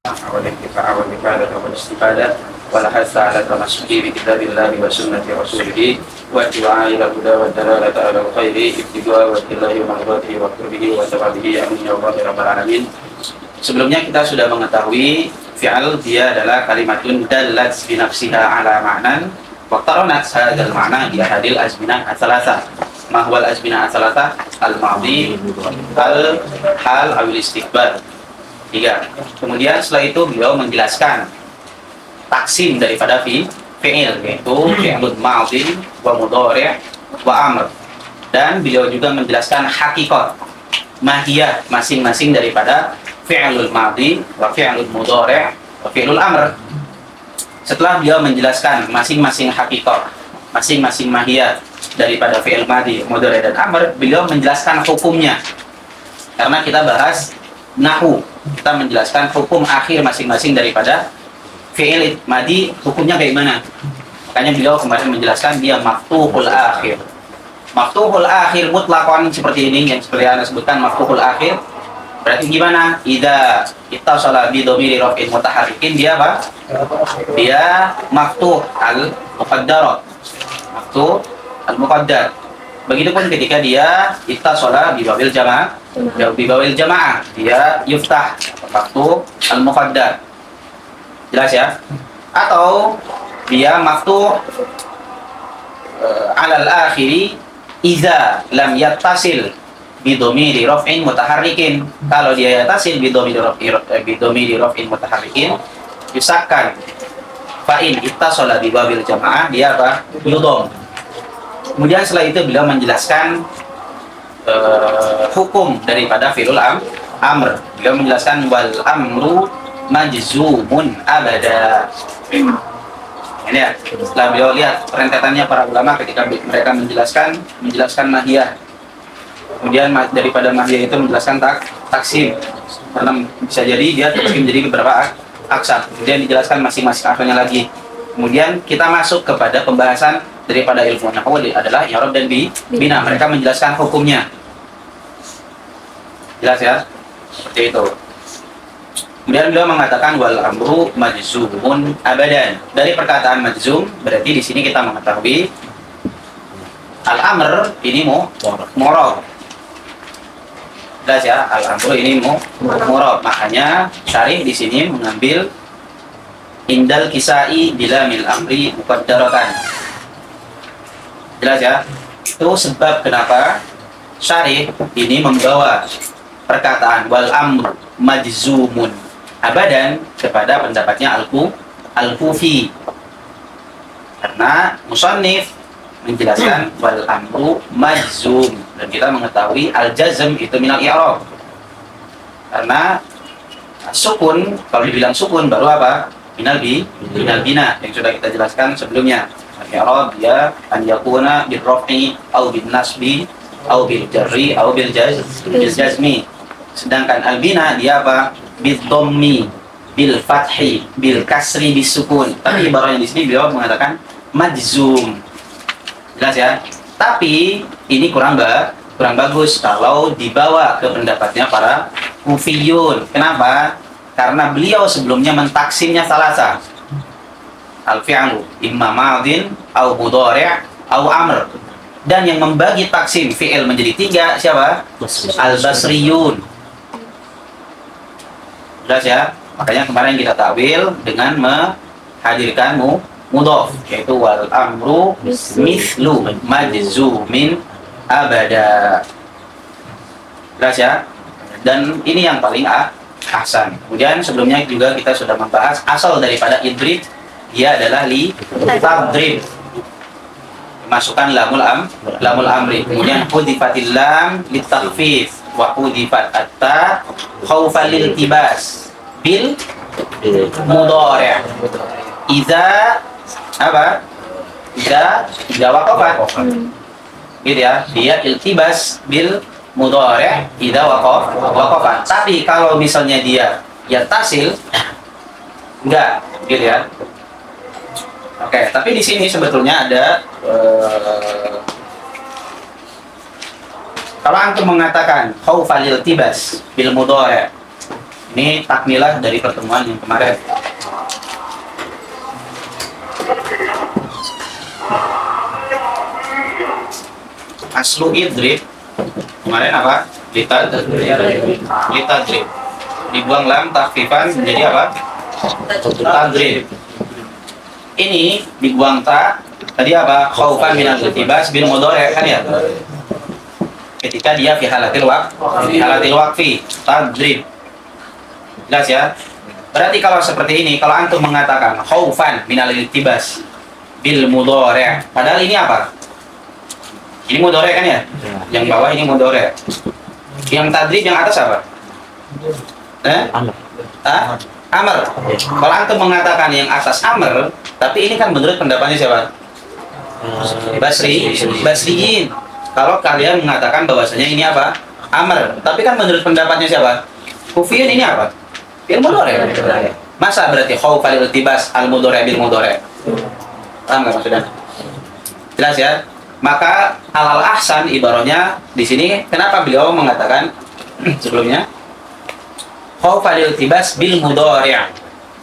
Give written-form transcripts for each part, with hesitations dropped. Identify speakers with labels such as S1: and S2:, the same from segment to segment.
S1: والانتفاع والإفادة والاستفادة والحث على التمسك بكتاب الله وسنة رسوله والدعاء إلى الهدى والدلالة على الخير ابتغاء وجه الله ومرضاته وقربه وثوابه آمين يا rabbal alamin. Sebelumnya kita sudah mengetahui fi'al dia adalah kalimatun dallat bi nafsiha ala ma'nan wa qaranat hadzal ma'na bi ahadil azminah ats-tsalatsa. Ma huwal azminah ats-tsalatsa? Al-madhi, al-hal, awil istiqbal. 3. Kemudian setelah itu beliau menjelaskan taksim daripada fi'il, yaitu fi'lun madhi wa mudhari' wa amr. Dan beliau juga menjelaskan hakikat mahiyah masing-masing daripada fi'lul madhi wa fi'lul mudhari' wa fi'lul amr. Setelah beliau menjelaskan masing-masing hakikat, masing-masing mahiyah daripada fi'il madhi, mudhari' dan amr, beliau menjelaskan hukumnya. Karena kita bahas nahu, kita menjelaskan hukum akhir masing-masing daripada fi'il madhi, hukumnya kayak mana. Makanya beliau kemarin menjelaskan dia maftuhul akhir. Maftuhul akhir mutlaqan seperti ini, yang seperti Anda sebutkan maftuhul akhir. Berarti gimana? Idza ittasala bi dhamiri raf'in mutaharrikin, dia apa? Dia maftuh al-muqaddar. Maftuh al-muqaddar. Begitupun ketika dia ittasala bi bawil jama', bi bawil jama'ah, dia yuftah maftuh al-muqaddar. Jelas ya? Atau dia maftuh alal akhiri idza lam yattasil bi dhamiri raf'in mutaharrikin. Kalau dia yattasil bi dhamiri raf'in mutaharrikin, yusakkan. Fa in ittasala bi bawil jama'ah, dia apa? Yudham. Kemudian setelah itu beliau menjelaskan hukum daripada fi'lul amr. Beliau menjelaskan wal amru majzumun abada. Ini ya, setelah beliau lihat rentetannya para ulama ketika mereka menjelaskan mahiyah. Kemudian daripada mahiyah itu menjelaskan taksim. Karena bisa jadi dia taksim jadi beberapa aksar. Kemudian dijelaskan masing-masing aksarnya lagi. Kemudian kita masuk kepada pembahasan daripada ilmu nahwu adalah i'rab dan bina. Mereka menjelaskan hukumnya. Jelas ya? Seperti itu. Kemudian beliau mengatakan wal amru majzumun abadan. Dari perkataan majzum berarti di sini kita mengetahui al-amr ini mu'rab. Jelas ya? Al-amru ini mu'rab. Makanya syarih di sini mengambil indal kisai bilamil amri muqaddaratan. Jelas ya? Itu sebab kenapa syarih ini membawa perkataan wal amr majzumun abadan kepada pendapatnya al-Kufi. Karena musannif menjelaskan wal amru majzum, dan kita mengetahui al-jazm itu minal i'rab. Karena sukun, kalau dibilang sukun baru apa? Minal bina yang sudah kita jelaskan sebelumnya. Al-i'rab dia an yakuna bil raf'i au bin nasbi au bil jarri au bil jazmi. Sedangkan al-bina dia apa? Bil dhammi, bil fathi, bil kasri, bis sukun. Tapi ibaratnya di sini beliau mengatakan majzum. Jelas ya? Tapi ini kurang bagus kalau dibawa ke pendapatnya para kufiyun. Kenapa? Karena beliau sebelumnya mentaksimnya salasa. Al-fi'lu imma madhin au mudhari' au amr. Dan yang membagi taksim fi'il menjadi 3 siapa? Al-Basriyun. Jelas ya? Makanya kemarin kita takwil dengan menghadirkan mudhaf, yaitu wal amru mithlu majzumin abada. Jelas ya? Dan ini yang paling ahsan. Kemudian sebelumnya juga kita sudah membahas asal daripada idrib, dia adalah li tadrib. Masukkan lamul amri. Kemudian hudifatil lam litakhfif wa hudifat atta khaufal iltibas bil mudhari'. Idza apa? Idza waqafat. Gitu ya. Dia iltibas bil mudhari' idza waqafat. Tapi kalau misalnya dia yattasil enggak, gitu ya. Oke, tapi di sini sebetulnya ada kalau antum mengatakan khaufal iltibas bil mudhari', Ini takmilah dari pertemuan yang kemarin. Aslu idrib kemarin apa? Litadrib. Dibuang lam takhfifan menjadi apa? Tadrib. Ini dibuang ta tadi apa? Khaufan minal iltibas bil mudhari' kan ya? Ketika dia fi halatil waqfi, tadrib. Jelas ya? Berarti kalau seperti ini, kalau antum mengatakan khaufan minal iltibas bil mudhari', padahal ini apa? Ini mudhari' kan ya? Yang bawah ini mudhari'. Yang tadrib yang atas apa? Amr. Kalau antum mengatakan yang atas amr, tapi ini kan menurut pendapatnya siapa? Basriyin. Kalau kalian mengatakan bahwasanya ini apa? Amr. Tapi kan menurut pendapatnya siapa? Kufiyun ini apa? Bil mudhari'. Masa berarti khaufal iltibas al mudhari' bil mudhari'? Paham nggak maksudnya? Jelas ya? Maka alal ahsan ibaratnya di sini kenapa beliau mengatakan sebelumnya khaufal iltibas bil mudhari'.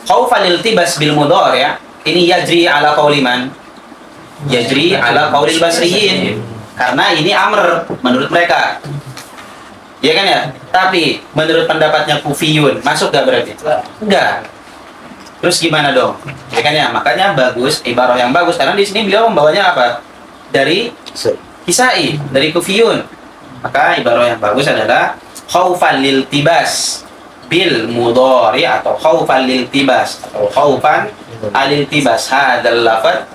S1: Khaufal iltibas bil mudhari' ini yajri ala qauli man? Yajri ala qaulil basriyin. Karena ini amr menurut mereka. Ya kan ya? Tapi menurut pendapatnya Kufiyun masuk gak berarti? Enggak. Terus gimana dong? Ya kan ya? Makanya bagus, ibarah yang bagus karena di sini beliau membawanya apa? Dari Kisai, dari Kufiyun. Maka ibarah yang bagus adalah khaufan lil tibas bil mudhari atau khaufan lil tibas atau khaufan alil tibas hadzal lafaz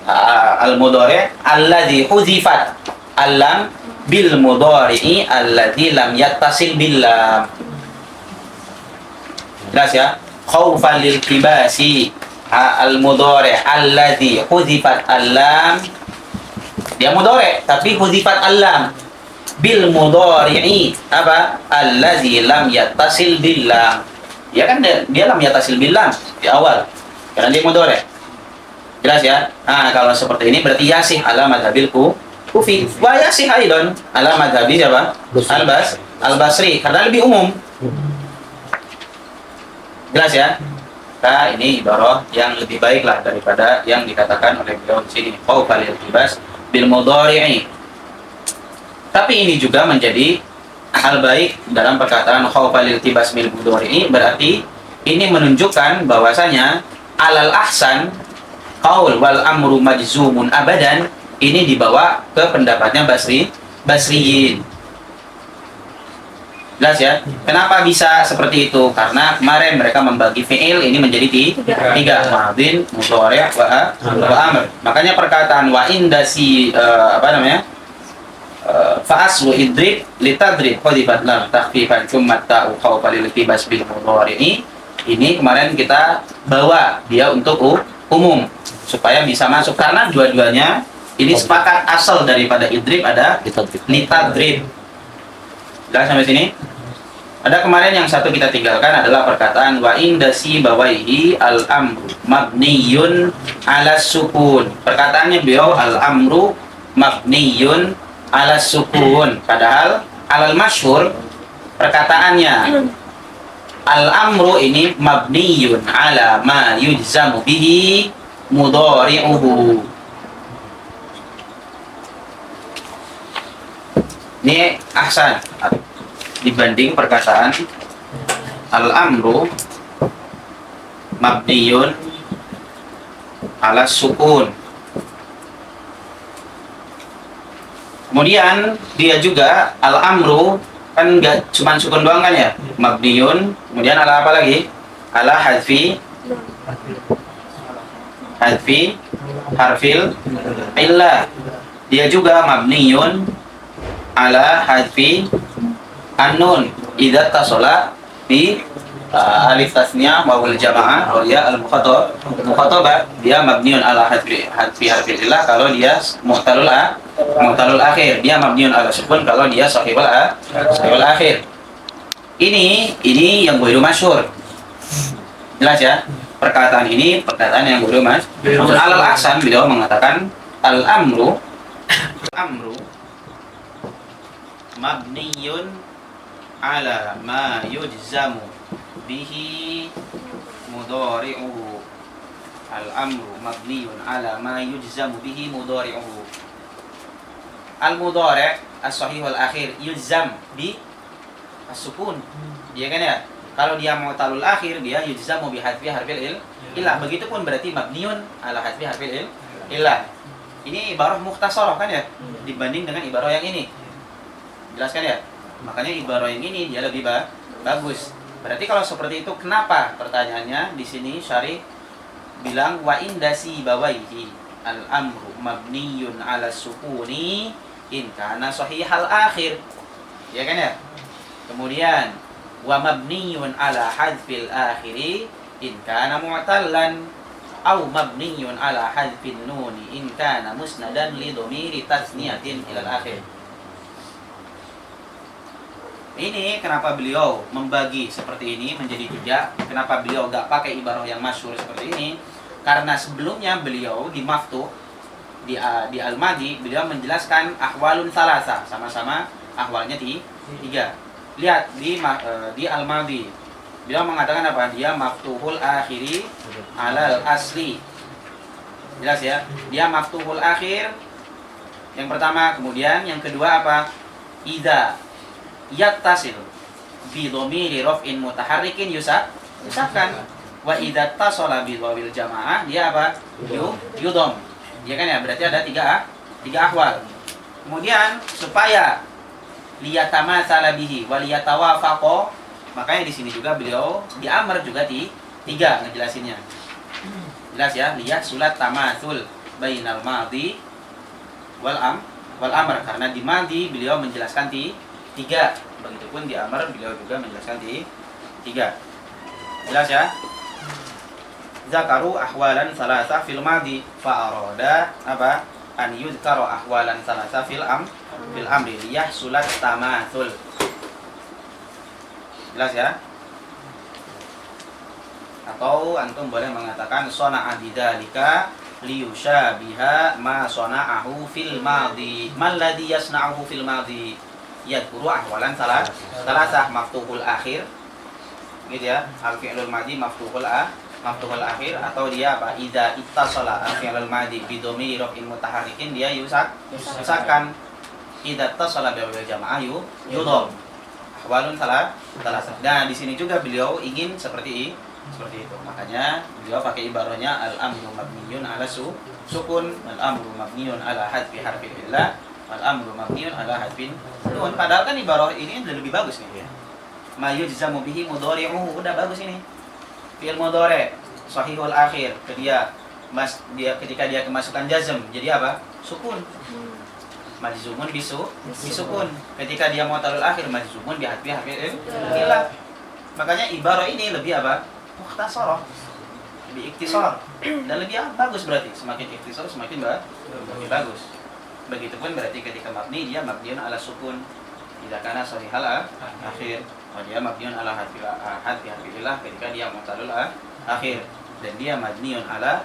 S1: al mudhari alladzi huzifat alam bil mudhari'i alladzi lam yattasil bil lam. Jelas ya? Khaufan lil tibasi al mudhari alladzi huzifat alam, dia mudhari tapi huzifat alam bil mudhari'i apa? Allazi lam yattasil bil lam. Ya kan dia lam yattasil bil lam di awal. Karena dia mudhari. Jelas ya? Nah, kalau seperti ini berarti yasih ala madhabil kufi. Wa yasih aidon ala madhabi siapa? Al-Basri karena lebih umum. Jelas ya? Nah, ini ibarah yang lebih baik lah daripada yang dikatakan oleh beliau di sini. Khaufal iltibas bil mudhari'i. Tapi ini juga menjadi hal baik dalam perkataan khaufal iltibas bil mudhari'i, berarti ini menunjukkan bahwasanya alal ahsan qaul wal amru majzumun abadan ini dibawa ke pendapatnya Basriyin. Jelas ya? Kenapa bisa seperti itu? Karena kemarin mereka membagi fi'il ini menjadi tiga, madin, mudhari' wa amr. Makanya perkataan wa indasi fa'aslu idrib litadrib khudifat lam takhfifan thumma ta'u khawfa lil tibas bil mudhari'i. Ini kemarin kita bawa dia untuk umum supaya bisa masuk karena dua-duanya ini sepakat asal daripada idrib ada litadrib. Jelas sampai sini? Ada kemarin yang satu kita tinggalkan adalah perkataan wa indasi bawaihi al-amru mabniyun ala sukun. Perkataannya beliau al-amru mabniyun ala sukun, padahal alal masyhur perkataannya al-amru ini mabniyun ala ma yujzamu bihi mudhari'uhu. Ini ahsan dibanding perkataan al-amru mabniyun ala sukun. Kemudian dia juga al-amru kan nggak cuma sukun doang kan ya, mabniyun. Kemudian ala apa lagi? Ala hadfi harfil illah. Dia juga mabniyun ala hadfi an-nun idza tasala bi alif tasniyah wawul jamaah atau ya al-mukhatabah. Dia mabniun ala hadfi harfil illah kalau dia muhtalul akhir. Dia mabniun ala sukun kalau dia sahibul akhir. Ini yang ghairu masyhur. Jelas ya? Perkataan ini perkataan yang ghairu masyhur. Alal ahsan beliau mengatakan al-amru mabniyun ala ma yujzamu bihi mudhari'uhu. Al-amru mabniyun ala ma yujzamu bihi mudhari'uhu. Al-mudhari' as-sahih al-akhir yujzam bi as-sukun. Dia kan ya? Kalau dia mu'talul akhir, dia yujzamu bi hadfi harfil illah. Begitupun berarti mabniyun ala hadfi harfil illah. Ini ibarah mukhtasarah kan ya? Dibanding dengan ibarah yang ini. Jelaskan ya? Makanya ibarah yang ini dia lebih bagus. Berarti kalau seperti itu kenapa? Pertanyaannya di sini Syarih bilang wa indasi bawaihi al-amru mabniyun ala sukuni in kana sahihal akhir. Ya kan ya? Kemudian wa mabniyun ala hadfil akhiri in kana mu'tallan aw mabniyun ala hadfin nuni in kana musnadan li dhamiri tasniyatin ila akhir. Ini kenapa beliau membagi seperti ini menjadi 3. Kenapa beliau gak pakai ibarah yang masyhur seperti ini? Karena sebelumnya beliau di maftuh di al-madi beliau menjelaskan ahwalun salasa, sama-sama ahwalnya 3. Lihat di al-madi beliau mengatakan apa? Dia maftuhul akhiri alal asli. Jelas ya? Dia maftuhul akhir yang pertama, kemudian yang kedua apa? Idza yattasil bi dhamiri raf'in mutaharrikin yusabkan wa idza tasala bi dhawil jamaah dia apa? Yudham. Ya kan ya? Berarti ada 3 ahwal. Kemudian supaya liyatamathala bihi wa liyatawafaqa, makanya di sini juga beliau di amr juga 3 ngejelasinnya. Jelas ya? Lihat sulat tamatsul bainal madhi wal amr, karena di madhi beliau menjelaskan 3. Begitupun di amr beliau juga menjelaskan 3. Jelas ya? Zakaru ahwalan salasa fil madhi fa arada apa? An yudhkara ahwalan salasa fil amri liyahsulat tamatsul. Jelas ya? Atau antum boleh mengatakan sana'a bidzalika liyushabiha ma sana'ahu fil madhi. Mal ladzi yasna'uhu fil madhi? Yadhkuru ahwalan salasah maftuhul akhir. Gitu ya. Al-fi'lul madhi maftuhul akhir, atau dia apa? Idza ittasala al-fi'lul madhi bi dhamiri raf'in mutaharrikin dia yusakkan. Idza ittasala bi jamaah yudham. Ahwalun salasah. Nah, di sini juga beliau ingin seperti itu. Makanya beliau pakai ibarahnya al-amru mabniyun ala sukun, al-amru mabniyun ala hadfi harfi illah, al-amru mabniyun ala hadfin nun. Padahal kan ibarah ini lebih bagus nih ya. Ma yujzamu bihi mudhari'uhu, udah bagus ini. Fi'il mudhari' sahihul akhir, ketika dia kemasukan jazm jadi apa? Sukun. Majzumun bisukun. Ketika dia mu'talul akhir majzumun bi hadfi harfi illah. Makanya ibarah ini lebih apa? Mukhtasarah, lebih ikhtisar dan lebih bagus. Berarti semakin ikhtisar semakin lebih bagus. Begitupun berarti ketika mabni dia mabniun ala sukun idza kana sahihal akhir, dia mabniun ala hadfi harfillah ketika dia mu'talul akhir, dan dia mabniun ala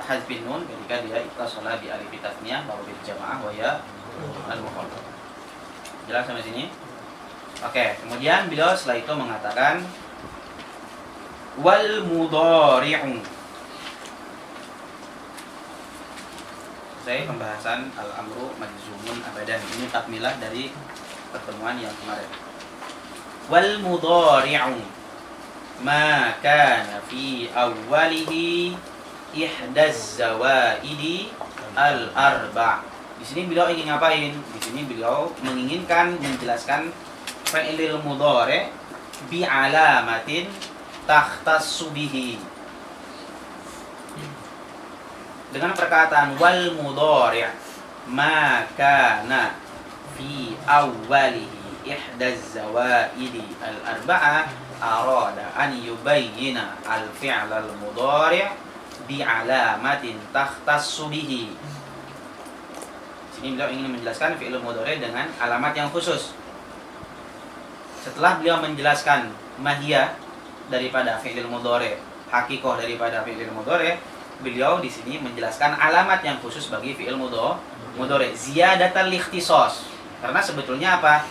S1: hadfin nun ketika dia ittasala bi alif tasniyah wa bil jamaah wa ya al-mufrad. Jelas sampai sini? Oke, kemudian beliau setelah itu mengatakan wal mudhari'u. Saya pembahasan al-amru majzumun abadan. Ini takmilah dari pertemuan yang kemarin. Wal mudhari'u ma kana fi awwalihi ihdaz zawaidi al-arba'. Di sini beliau ingin ngapain? Di sini beliau menginginkan menjelaskan fi'il mudhari' bi alamatin takhtassu bihi. Dengan perkataan wal mudhari' ma kana fi awwalihi ihdaz zawaidi al-arba'ah arada an yubayyina al-fi'l al-mudhari' bi alamatin takhtassu bihi. Sini beliau ingin menjelaskan fi'il mudhari' dengan alamat yang khusus. Setelah beliau menjelaskan mahiyah daripada fi'il mudhari', hakikoh daripada fi'il mudhari', beliau di sini menjelaskan alamat yang khusus bagi fi'il mudhari', ziyadatan likhtisas. Karena sebetulnya apa?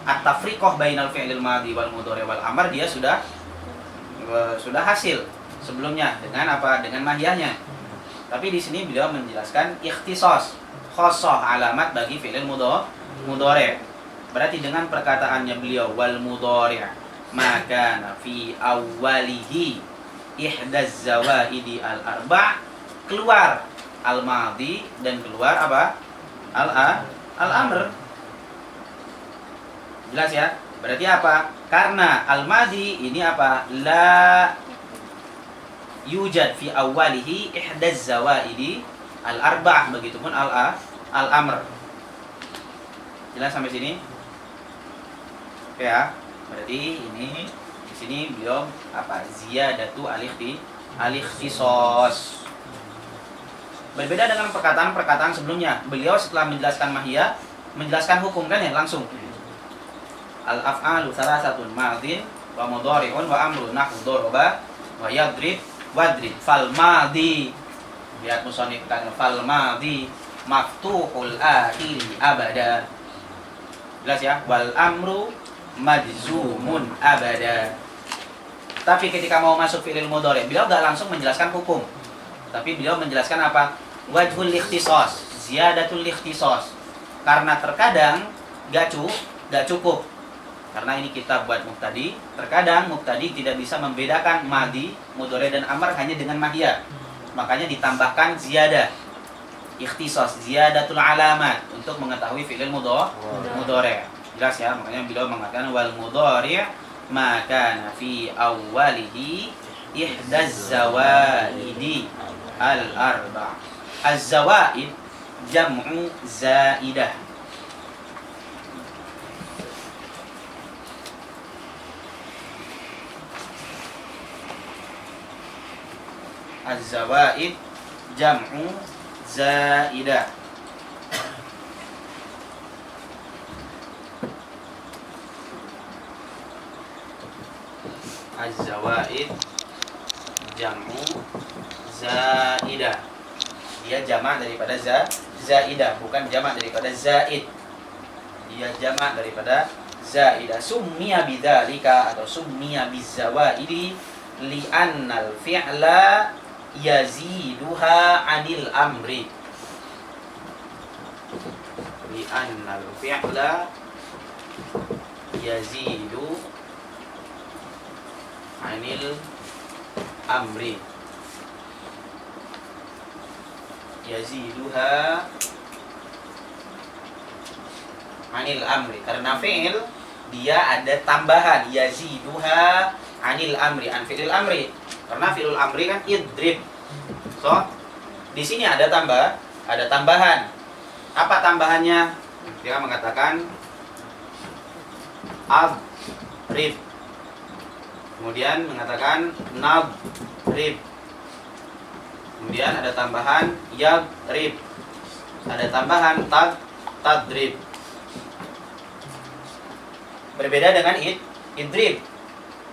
S2: at-tafriqah bainal fi'lil madhi wal mudhari wal amr dia sudah hasil sebelumnya dengan apa? Dengan mahiyahnya. Tapi di sini beliau menjelaskan ikhtisas, khosoh alamat bagi fi'il mudhari. Berarti dengan perkataannya beliau wal mudhari maka fi awwalihi ihdaz zawaidi al arba' keluar al madhi dan keluar apa? Al amr. Jelas ya? Berarti apa? Karena al madhi ini apa? La yujad fi awwalihi ihdaz zawaidi al arba'ah, begitupun al amr. Jelas sampai sini? Oke ya. Berarti ini di sini beliau apa? Ziyadatu al-ikhtisas. Berbeda dengan perkataan-perkataan sebelumnya. Beliau setelah menjelaskan mahiyah, menjelaskan hukum kan ya langsung. Al-af'alu salasatun madhin wa mudhari'un wa amrun nahwu daraba wa yadrib wadrib. Fal madhi, lihat musannif kan, fal madhi maftuhul akhiri abada. Jelas ya? Wal amru majzumun abada. Tapi ketika mau masuk fi'il mudhari, beliau enggak langsung menjelaskan hukum. Tapi beliau menjelaskan apa? Wajhul ikhtisas, ziyadatul ikhtisas. Karena terkadang enggak cukup. Karena ini kita buat mubtadi, terkadang mubtadi tidak bisa membedakan madhi, mudhari dan amr hanya dengan mahiyah. Makanya ditambahkan ziyadah. Ikhtisas, ziyadatul alamat untuk mengetahui fi'il mudhari. Jelas ya? Makanya beliau mengatakan wal mudhari maka fi awwalihi ihdaz zawaidi al arba'. Az-zawaid jam'u zaidah. Az-zawaid jam'u zaidah. Az-zawaid jam'u zaidah. Dia jamak daripada zaidah, bukan jamak daripada zaid. Dia jamak daripada zaidah. Summiya bidzalika atau summiya bizzawaidi li'annal fi'la yaziduha 'anil amri. Li'annal fi'la yazidu 'anil amri. Yaziduha 'anil amri. Karena fi'il dia ada tambahan yaziduha 'anil amri, an fi'il amri. Karena fi'il amri kan idrib. So, di sini ada tambahan. Apa tambahannya? Dia mengatakan adrib. Kemudian mengatakan nadrib. Kemudian ada tambahan yadrib. Ada tambahan tadrib. Berbeda dengan idrib.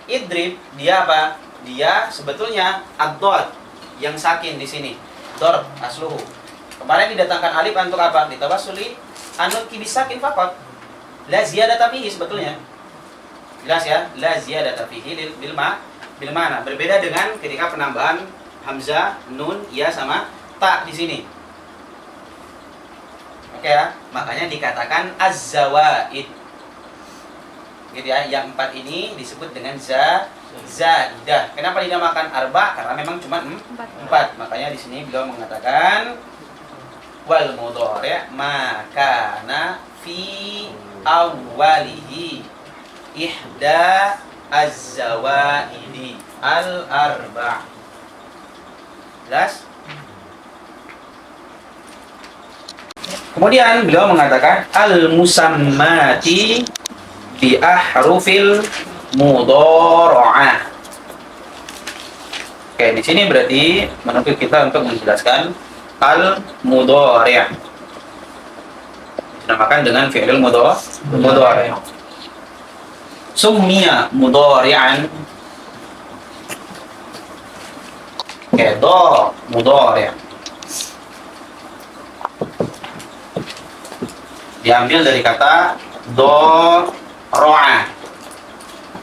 S2: Idrib dia apa? Dia sebetulnya ad-dad yang sakin di sini. Darb asluhu. Kemarin didatangkan alif untuk apa? Ditawassuli anul kibisakin faqat. La ziyadata fihi sebetulnya. Jelas ya? La ziyadata fihi bil mana? Berbeda dengan ketika penambahan hamzah, nun, ya sama ta di sini. Oke ya? Makanya dikatakan az-zawaid. Gitu ya, yang 4 ini disebut dengan zaidah. Kenapa dinamakan arba? Karena memang cuma 4. Makanya di sini beliau mengatakan wal mudhari' makana fi awwalihi ihda az-zawaidi al arba'. Jelas? Kemudian beliau mengatakan al musammati bi ahrufil mudhara'ah. Oke, di sini berarti menuntut kita untuk menjelaskan al mudhari'. Dinamakan dengan fi'il mudhari'. Summiya mudhari'an. Oke, do mudhari'. Diambil dari kata do ro'a.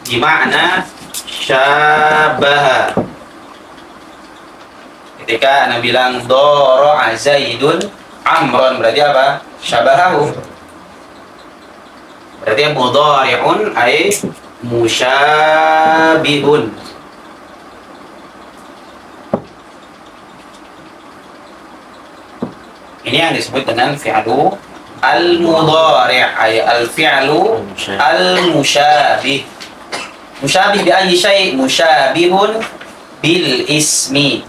S2: Gimana syabaha. Ketika Anda bilang doro'a Zaidun Amron, berarti apa? Syabahahu. Berarti mudhari'un ay musyabihun. Ini yang disebut dengan fi'lu al-mudhari' ay al-fi'lu al-musyabih. Musyabih bi ayyi syai'? Musyabihun bil ismi.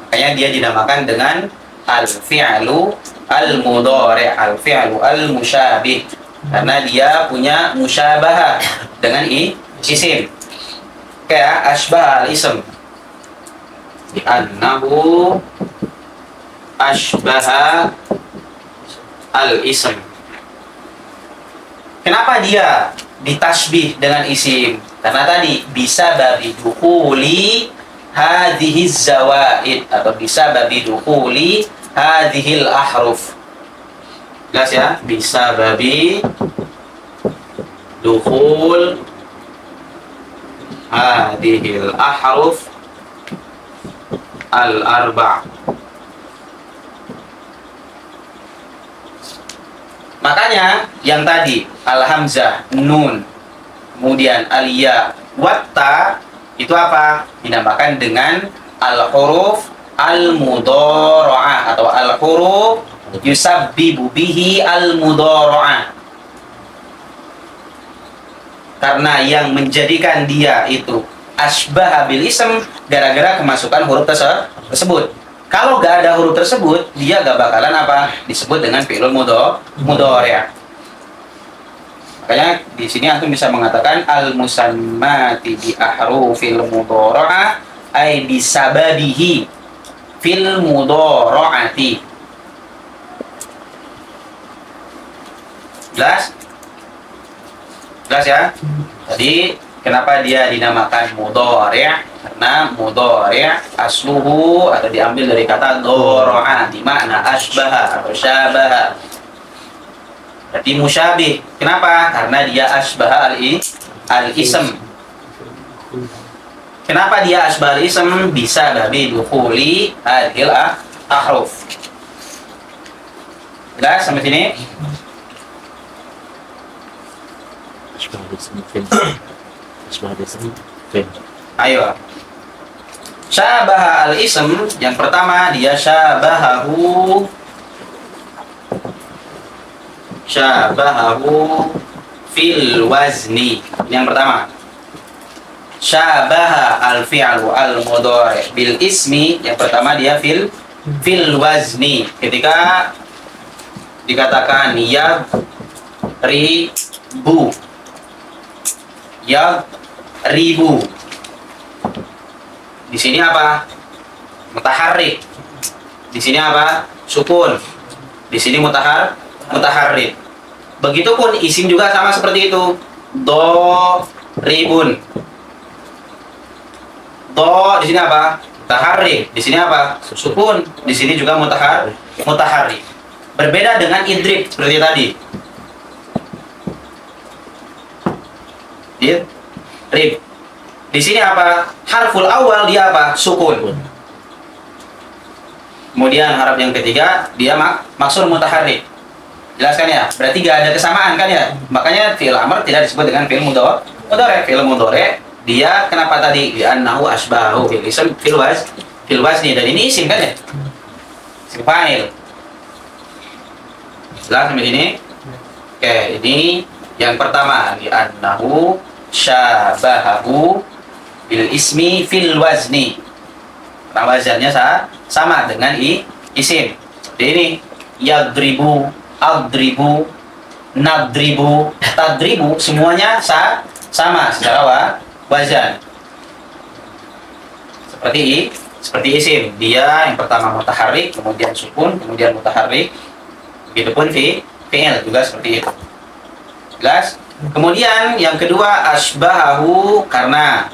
S2: Makanya dia dinamakan dengan al-fi'lu al-mudhari', al-fi'lu al-musyabih, karena dia punya musyabahah dengan isim. Kayak asbah al-ism, annahu asbaha al-ism. Kenapa dia ditasbih dengan isim? Karena tadi bisa babi dukhuli hadhihi zawaid, atau bisa babi dukhuli hadhil ahruf. Jelas ya? Bisa babi dukhul hadhil ahruf al-arba'. Makanya yang tadi al-hamzah, nun, kemudian al-ya, watta, itu apa? Dinamakan dengan al-huruf al-mudhara'ah atau al-huruf yusabbibu bihi al-mudhara'ah. Karena yang menjadikan dia itu asbah bil ism gara-gara kemasukan huruf tersebut. Kalau gak ada huruf tersebut, dia gak bakalan apa? Disebut dengan fi'lul mudhari'. Makanya di sini antum bisa mengatakan al-musammati bi ahrufil mudhara'ah ay bisababihi fil mudhara'ati. Jelas? Jelas ya? Jadi kenapa dia dinamakan mudhari'? Karena mudhari' asluhu atau diambil dari kata dhara'a, di makna asbaha atau syabaha. Jadi musyabih. Kenapa? Karena dia asbaha al-ism. Kenapa dia asbaha al-ism? Bisa babi dukhuli hadhil ahruf. Jelas sampai sini?
S3: Asbah al-ism fin.
S2: Ayo. Syabaha al-ism, yang pertama dia syabahahu fil wazni. Yang pertama. Syabaha al-fi'lu al-mudhari' bil ismi, yang pertama dia fil wazni. Ketika dikatakan ribu. Di sini apa? Mutaharrik. Di sini apa? Sukun. Di sini mutaharrik. Begitupun isim juga sama seperti itu. Ribun. Di sini apa? Mutaharrik. Di sini apa? Sukun. Di sini juga mutaharrik. Berbeda dengan idrib seperti tadi. Rib. Di sini apa? Harful awal dia apa? Sukun. Kemudian harf yang ketiga dia maksur mutaharrik. Jelas kan ya? Berarti gak ada kesamaan kan ya? Makanya fi'il amr tidak disebut dengan fi'il mudhari'. Fi'il mudhari' dia kenapa tadi? Li'annahu asbahu fil ism fil wazni, dan ini isim kan ya? Isim fa'il. Jelas sampai sini? Oke, ini yang pertama, li'annahu syabahahu bil ismi fil wazni. Nah, wazannya sama dengan isim. Jadi ini yadribu, adribu, nadribu, tadribu, semuanya sama secara wazan. Seperti isim, dia yang pertama mutaharrik, kemudian sukun, kemudian mutaharrik. Begitupun fi'il juga seperti itu. Jelas? Kemudian yang kedua asbahahu karena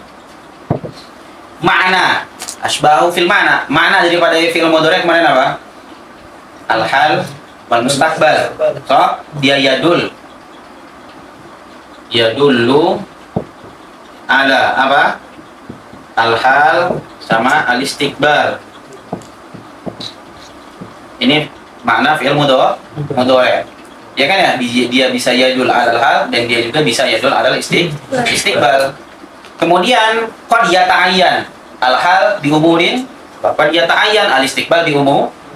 S2: makna. Asbahu fil makna. Makna daripada fi'il mudhari' kemarin apa? Al-hal wal mustaqbal. So, dia yadul yadullu ala apa? Al-hal sama al-istiqbal. Ini makna fi'il mudhari'. Ya kan ya? Dia bisa yadul alal hal dan dia juga bisa yadul alal istiqbal. Kemudian qad yata'ayyan al-hal diumurin, qad yata'ayyan al-istiqbal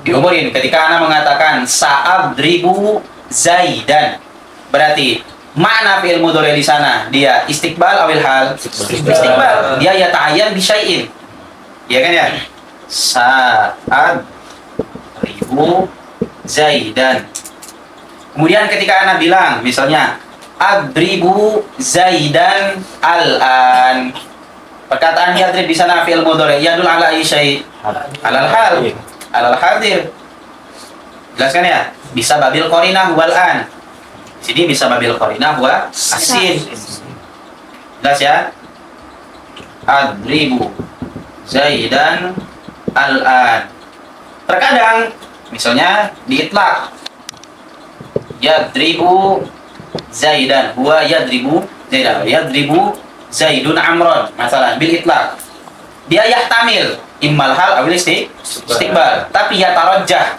S2: diumurin. Ketika ana mengatakan sa'adribu Zaidan, berarti makna fi'il mudhari' di sana dia istiqbal awil hal? Istiqbal. Dia yata'ayyan bi syai'in. Ya kan ya? Sa'adribu Zaidan. Kemudian ketika ana bilang misalnya adribu Zaidan al-an. Perkataan yadrib di sana fi'il mudhari' yadul ala syai' alal hal, alal hadir. Jelaskan ya? Bisa babil qarinah wal an. Sini bisa babil qarinah wa asin. Jelas ya? Adribu Zaidan al-an. Terkadang misalnya diitlaq yadribu Zaidan, huwa yadribu Zaidan, yadribu Zaidun Amron, masalah bil itlaq. Dia yahtamil immal hal awil istiqbal, tapi yatarajjah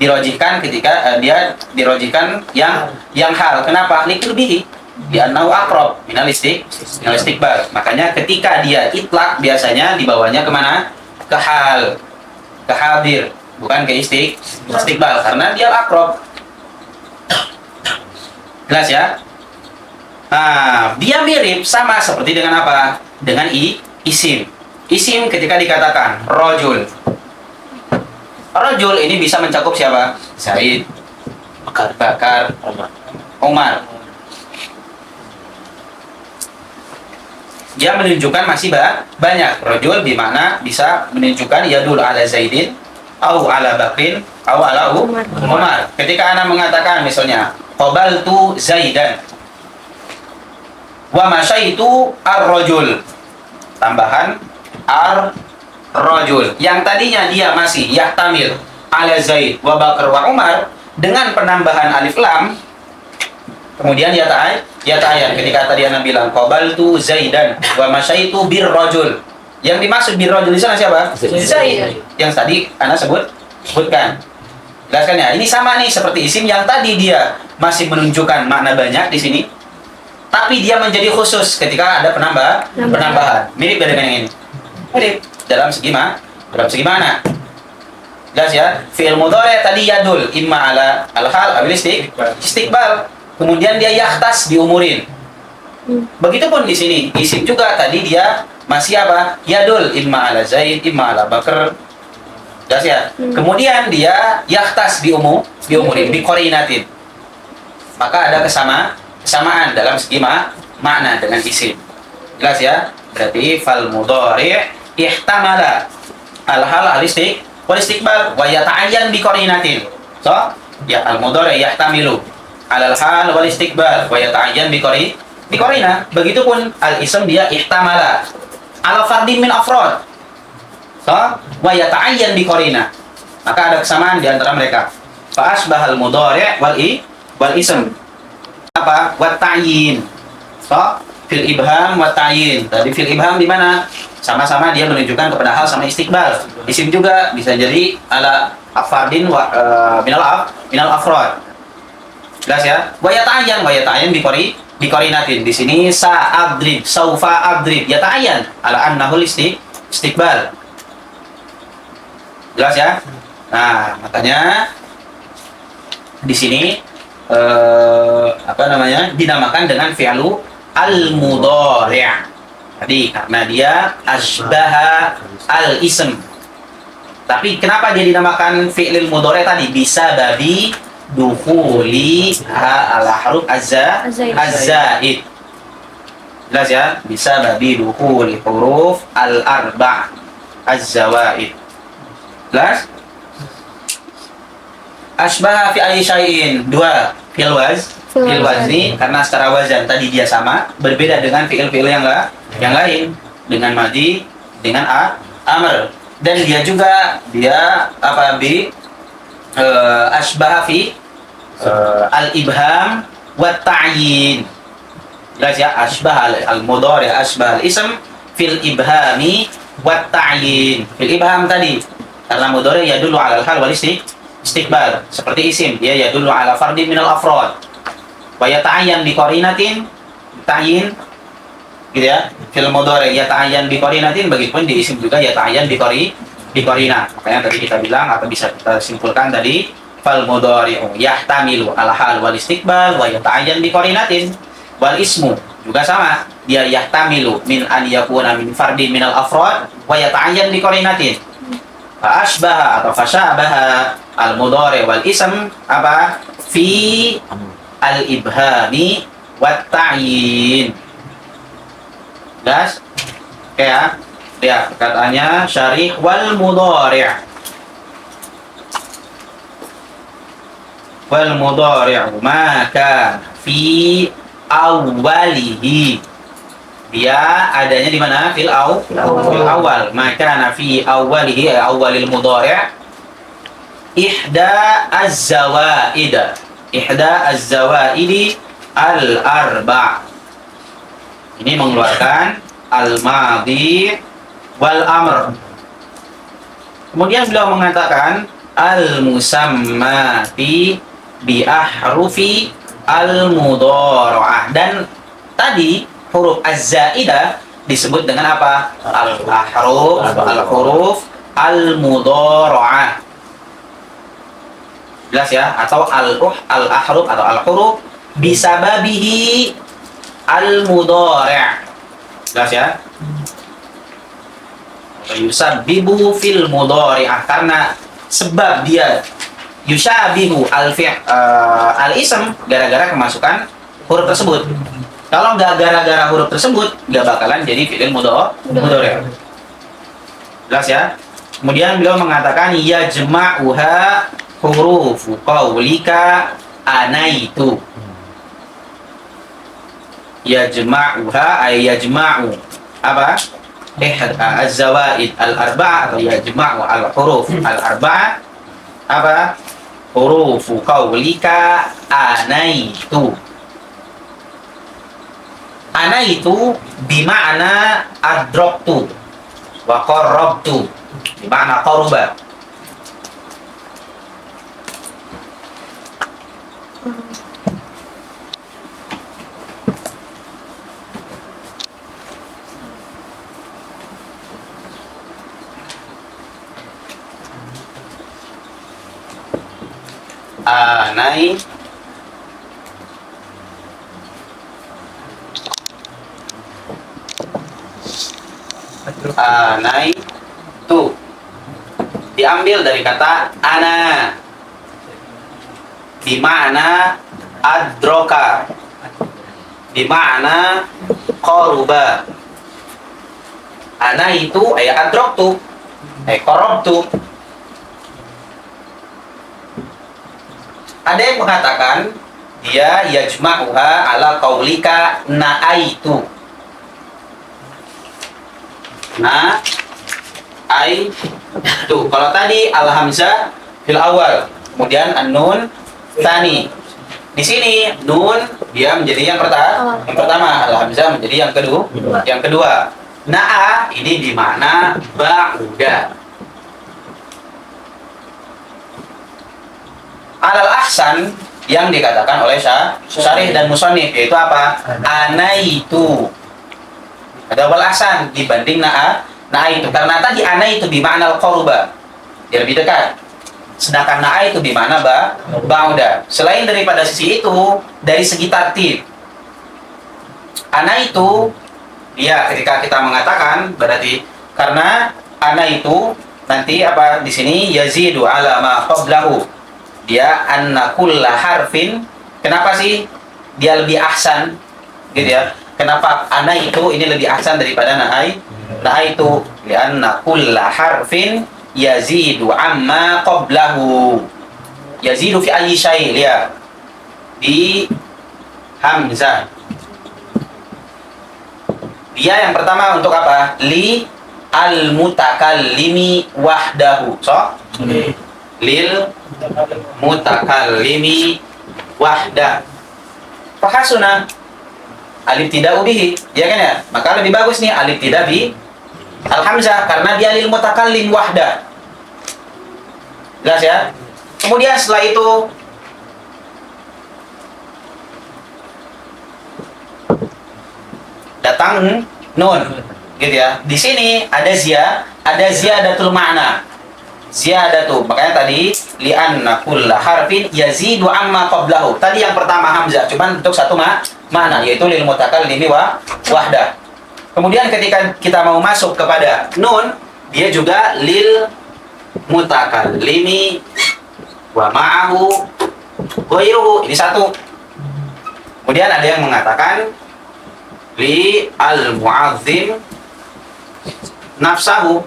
S2: dirojihkan ketika dia dirojihkan yang hal. Kenapa? Liqurbihi bi annahu aqrab minal istiqbal. Makanya ketika dia itlaq biasanya dibawanya kemana? Ke hal, ke hadir, bukan ke istiqbal karena dia aqrab. Jelas ya? Nah, dia mirip sama seperti dengan apa? Dengan isim. Isim ketika dikatakan rojul. Rojul ini bisa mencakup siapa? Zaid, Bakar, Umar. Dia menunjukkan masih banyak. Rojul di mana bisa menunjukkan yadul ala Zaidin, au ala Bakrin, au ala Umar. Ketika anak mengatakan misalnya qabaltu Zaidan wa masyaitu ar-rajul, tambahan ar-rajul yang tadinya dia masih yahtamil ala Zaid wa Bakar wa Umar, dengan penambahan alif lam kemudian yata'ayyan. Ketika tadi ana bilang qabaltu Zaidan wa masyaitu bir-rajul, yang dimaksud bir-rajul di sana siapa? Zaid. Yang tadi ana sebutkan. Jelaskan ya, ini sama nih seperti isim yang tadi dia masih menunjukkan makna banyak di sini, tapi dia menjadi khusus ketika ada penambahan. Mirip dengan yang ini. Mirip dalam segi mana? Jelas ya? Fi'il mudhari' tadi yadul imma ala al-hal awil istiqbal. Kemudian dia yahtas diumurin. Begitupun di sini isim juga tadi dia masih apa? Yadul imma ala Zaid, imma ala Bakar. Jelas ya? Kemudian dia yahtas diumurin bi qarinatin. Maka ada kesamaan dalam segi makna dengan isim. Jelas ya? Berarti fal mudhari' ihtamala al-hal wal istiqbal wa yata'ayyan bi qarinatin. So, ya al mudhari' yahtamilu alal hal wal istiqbal wa yata'ayyan bi qarinah. Begitupun al ism dia ihtamala ala fardin min afrad. So, wa yata'ayyan bi qarinah. Maka ada kesamaan di antara mereka. Fa asbahal mudhari' wal ism. Apa? Wa ta'yin. So, fil ibham wa ta'yin. Tadi fil ibham di mana? Sama-sama dia menunjukkan kepada hal sama istiqbal. Isim juga bisa jadi ala afardin wa minal afrad. Jelas ya? Wa yata'ayyan bi qarinatin. Di sini sa'adrib, saufa adrib, yata'ayyan ala annahu istiqbal. Jelas ya? Nah, makanya di sini dinamakan dengan fi'lu al-mudhari'. Tadi karena dia asbaha al-ism. Tapi kenapa dia dinamakan fi'lil mudhari' tadi? Bisa babi dukhuli al-haruf az-zaid. Jelas ya? Bisa babi dukhuli huruf al-arba' az-zawaid. Jelas? Asbaha fi ayyi syai'in. Dua fi'il wazni karena secara wazan tadi dia sama, berbeda dengan fi'il-fi'il yang lain, dengan madi, dengan amr, dan dia juga asbaha fi al-ibham wa ta'yin. Jelas ya, asbah al-mudhari asbah al-ism fil ibhami wat ta'yin. Fil ibham tadi karena mudhari yadullu 'ala al-hal wal istiqbal, seperti isim dia yadullu 'ala fardin minal afrad. Wa yata'ayyan bi qarinatin, ta'yin gitu ya. Fil mudhari yata'ayyan bi qarinatin, begitupun di isim juga yata'ayyan bi qarina. Makanya tadi kita bilang atau bisa kita simpulkan tadi fal mudhari'u yahtamilu al-hal wal istiqbal wa yata'ayyan bi qarinatin. Wal ismu juga sama, dia yahtamilu min an yakuna min fardin minal afrad wa yata'ayyan bi qarinatin. Fa asbaha atau fasyabaha al mudhari wal ism apa fi al ibhami wat ta'yin. Jelas? Oke ya. Ya, katanya syarih wal mudhari'. Wal mudhari'u maka fi awwalihi, dia adanya di mana? Fil awal. Maka fi awwalihi awwalil mudhari' ihda az-zawaidi al-arba'. Ini mengeluarkan al-madhi wal amr. Kemudian beliau mengatakan al-musammati bi ahrufi al-mudhara'ah, dan tadi huruf az-zaidah disebut dengan apa? Al-huruf al-mudhara'ah. Jelas ya? Atau al-ahruf atau al-huruf bisababihi al-mudhari'. Jelas ya? Yusabbibu fil mudhari'ah, karena sebab dia yushabihu al-ism gara-gara kemasukan huruf tersebut. Kalau nggak gara-gara huruf tersebut, nggak bakalan jadi fi'il mudhari'. Jelas ya? Kemudian beliau mengatakan yajma'uha hurufu qaulika anaitu. Yajma'uha ay yajma'u apa? Az-zawaid al-arba'ah, atau yajma'u al-huruf al-arba'ah apa? Hurufu qaulika anaitu. Anaitu bima'na adraktu wa qarrabtu, bima'na qaruba. Anai tu diambil dari kata ana bima'na adroka, bima'na qaruba. Ana itu adroktu qarabtu. Ada yang mengatakan dia yajma'uha ala qaulika na'aitu. Na'aitu. Kalau tadi al-hamzah fil awal, kemudian an-nun tsani. Di sini nun dia menjadi yang pertama, al-hamzah menjadi yang kedua. Na'a ini bermakna ba'uda. Alal ahsan yang dikatakan oleh syarih dan musannif yaitu apa? Anaitu. Ada wal ahsan dibanding na'a itu, karena tadi ana itu bimakna al-qaruba, dia lebih dekat. Sedangkan na'a itu bimakna ba'uda. Selain daripada sisi itu, dari segi tartib, ana itu dia ketika kita mengatakan berarti karena ana itu nanti apa di sini yazidu ala ma qablahu. Dia anna kulla harfin, kenapa sih dia lebih ahsan gitu ya? Kenapa ana itu ini lebih ahsan daripada na'a itu? Lianna kulla harfin yazidu amma qablahu. Yazidu fi ayyi syai', lihat di hamzah. Dia yang pertama untuk apa? Li al-mutakallimi wahdahu. So? Lil mutakallimi wahda. Fahasuna al-ibtida'u bihi, ya kan ya? Maka lebih bagus nih al-ibtida' bi al-hamzah karena dia lil mutakallim wahda. Jelas ya? Kemudian setelah itu datang nun, gitu ya. Di sini ada ziyadatul makna. Ziyadatu, makanya tadi li'anna kulla harfin yazidu amma qablahu. Tadi yang pertama hamzah, cuman untuk satu makna yaitu lil mutakallimi wahda. Kemudian ketika kita mau masuk kepada nun, dia juga lil mutakallimi wa ma'ahu ghairuhu. Ini satu. Kemudian ada yang mengatakan li al mu'azzim nafsahu.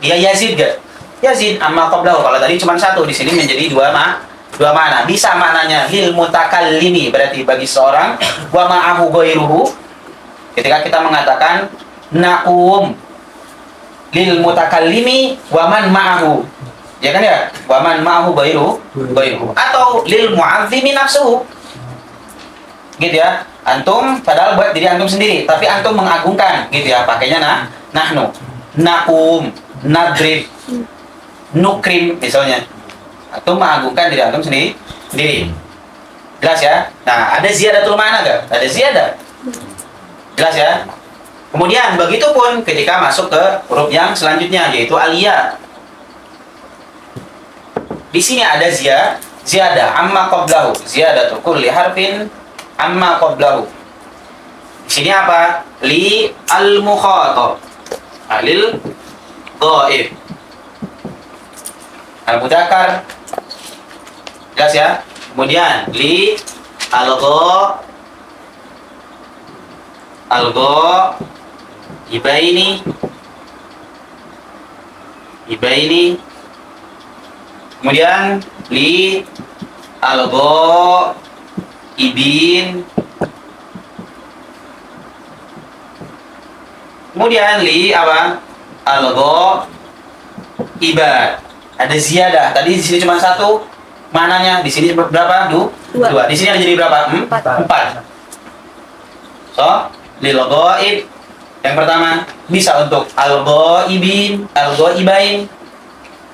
S2: Dia yazid gak? Yazid amma qablahu. Kalau tadi cuma satu, di sini menjadi dua makna. Bisa maknanya lil mutakallimi berarti bagi seorang, wa ma'ahu ghairuhu. Ketika kita mengatakan naqum lil mutakallimi wa man ma'ahu. Ya kan ya? Wa man ma'ahu ghairuhu. Atau lil mu'azzimi nafsuhu. Gitu ya. Antum padahal buat diri antum sendiri, tapi antum mengagungkan gitu ya. Pakainya nahnu, naqum, nadrib, nukrim misalnya. Antum mengagungkan diri antum sendiri. Jelas ya? Nah, ada ziyadatul ma'na enggak? Ada ziyadah. Jelas ya? Kemudian begitu pun ketika masuk ke huruf yang selanjutnya yaitu aliyah. Di sini ada ziyadah amma qablahu, ziyadatu kulli harfin amma qablahu. Di sini apa? Li al-mukhatab. Lil ghaib. Al-mudzakkar. Jelas ya? Kemudian li ibaini. Kemudian li ibin. Kemudian li apa? Ibad. Ada ziyadah. Tadi di sini cuma satu. Mananya di sini berapa? Dua. Di sini ada jadi berapa? Empat. So, lil ghaib yang pertama bisa untuk al-ghaibin, al-ghaibain.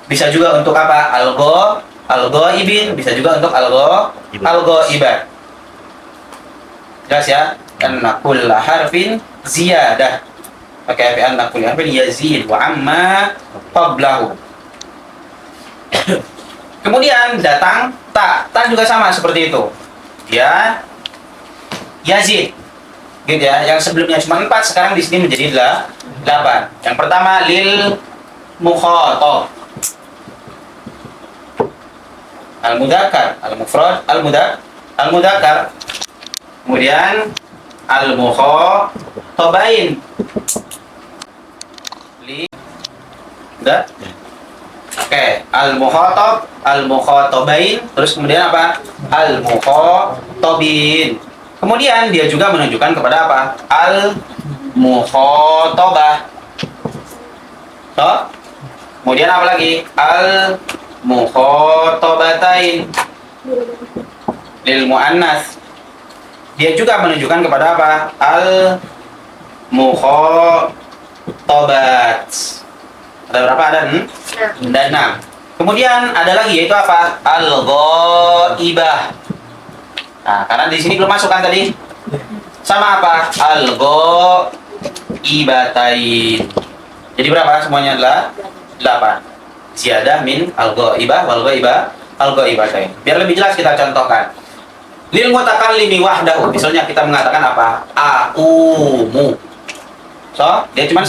S2: Bisa juga untuk apa? Al-ghaibin, bisa juga untuk al-ghaibat. Jelas ya? Anna kulla harfin ziyadah. Pakai anna kulla harfin yazid wa amma qablahu. Kemudian datang ta. Ta juga sama seperti itu. Ya yazid. Gitu ya. Yang sebelumnya cuma 4, sekarang di sini menjadi 8. Yang pertama lil mukhatab. Al-mudzakkar, al-mufrad, al-mudzakkar. Kemudian al-mukhatabain. Udah? Oke, al-mukhatab, al-mukhatabain, terus kemudian apa? Al-mukhatabin. Kemudian dia juga menunjukkan kepada apa? Al-mukhatabah. So, kemudian apa lagi? Al-mukhatabatain. Lil muannas. Dia juga menunjukkan kepada apa? Al-mukhatabat. Ada berapa? Ada 6. Kemudian ada lagi yaitu apa? Al-ghaibah. Nah, karena di sini belum masuk kan tadi? Sama apa? Al-ghaibatain. Jadi berapa semuanya adalah 8. Ziyadah min al-ghaibah wal al-ghaibatain. Biar lebih jelas kita contohkan. Lil mutakallimi wahdahu. Misalnya kita mengatakan apa? Aumu. So, dia cuma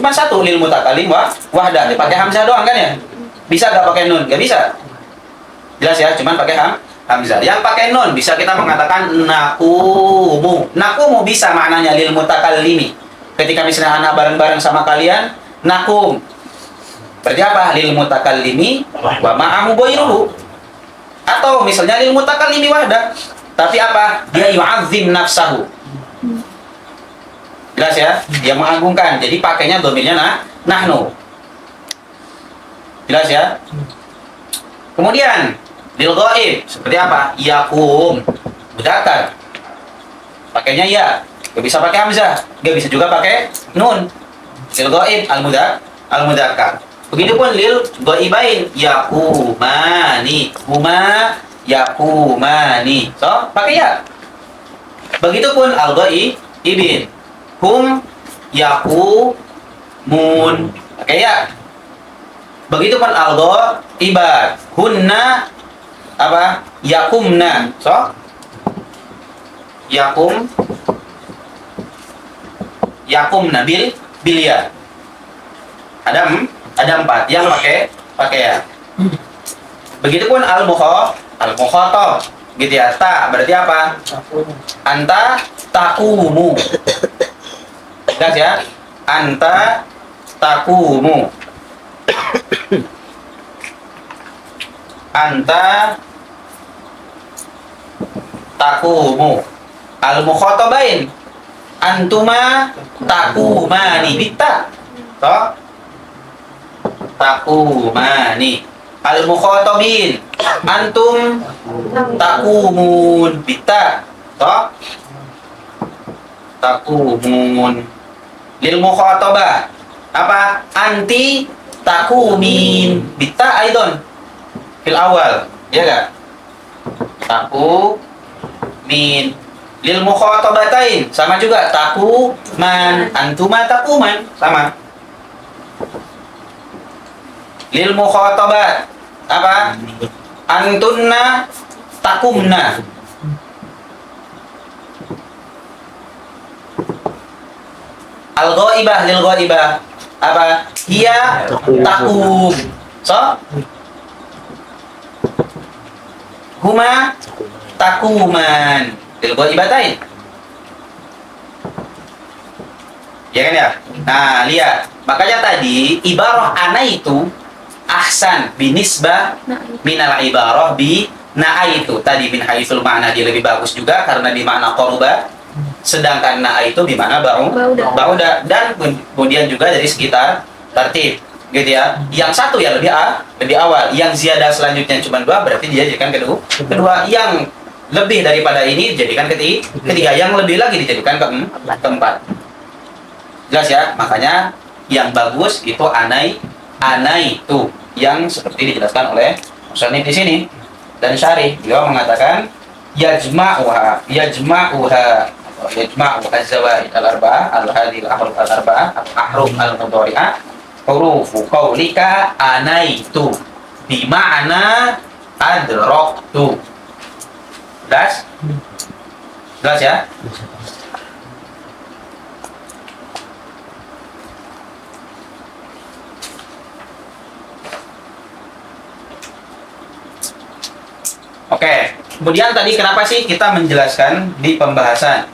S2: satu lil mutakallim wahdah. Dia pakai hamzah doang kan ya? Bisa nggak pakai nun? Nggak bisa. Jelas ya, cuma pakai hamzah. Yang pakai nun bisa kita mengatakan nakumu. Nakumu bisa maknanya lil mutakallimi. Ketika misalnya anak bareng-bareng sama kalian, nakum. Berarti apa? Lil mutakallimi wa ma'ahu ghairuhu. Atau misalnya lil mutakallimi wahdah. Tapi apa? Dia yu'azzim nafsahu. Jelas ya? Dia mengagungkan. Jadi pakainya domirnya nahnu. Jelas ya? Kemudian lil ghaib seperti apa? Yakum. Mudzakkar. Pakainya ya. Gak bisa pakai hamzah, gak bisa juga pakai nun. Lil ghaib al-mudzakkar. Begitupun lil ghaibain yaqumani, huma yaqumani. So, pakai ya. Begitupun al-ghaibin hum yaqumun. Pakai ya. Begitupun al-ghaibat hunna apa? Yaqumna. So, yakumna bil ya. Ada 4 yang pakai ya. Begitupun al-mukhatab gitu ya. Ta berarti apa? Anta taqumu. Jelas ya? Anta taqumu. Anta taqumu. Al-mukhatabain antuma taqumani bitta. Toh? Taqumani. Al-mukhatabin antum taqumun bitta. Toh? Taqumun. Lil mukhatabah apa? Anti taqumin bitta aidon fil awal. Ya enggak? Taqumin. Lil mukhatabatain sama juga taquman, antuma taquman sama. Lil mukhatabat apa? Antunna taqumna. Al ghaibah lil ghaibah apa? Hiya taqum. So huma taquman. Lil ghaibatain. Ya kan ya? Nah, lihat. Makanya tadi ibarah ana itu ahsan binisbah minal ibarah bi na'a itu. Tadi min haitsul ma'na dia lebih bagus juga karena di makna qaruba. Sedangkan na'a itu di mana bauda dan kemudian juga dari sekitar tertib. Gitu ya. Yang satu ya lebih awal. Yang ziyadah selanjutnya cuma 2 berarti dia jadikan kedua. Yang lebih daripada ini jadikan ketiga, yang lebih lagi dijadikan keempat. Jelas ya? Makanya yang bagus itu anai itu yang seperti dijelaskan oleh musannif di sini dan syarih. Beliau mengatakan yajma'uha az-zawaid al-arba'ah al-hadhihi al-ahruf al-arba'ah al-ahruf al-mudhari'ah hurufu qaulika anaitu bi ma'na adraktu. Jelas? Jelas ya? Oke. Kemudian tadi kenapa sih kita menjelaskan di pembahasan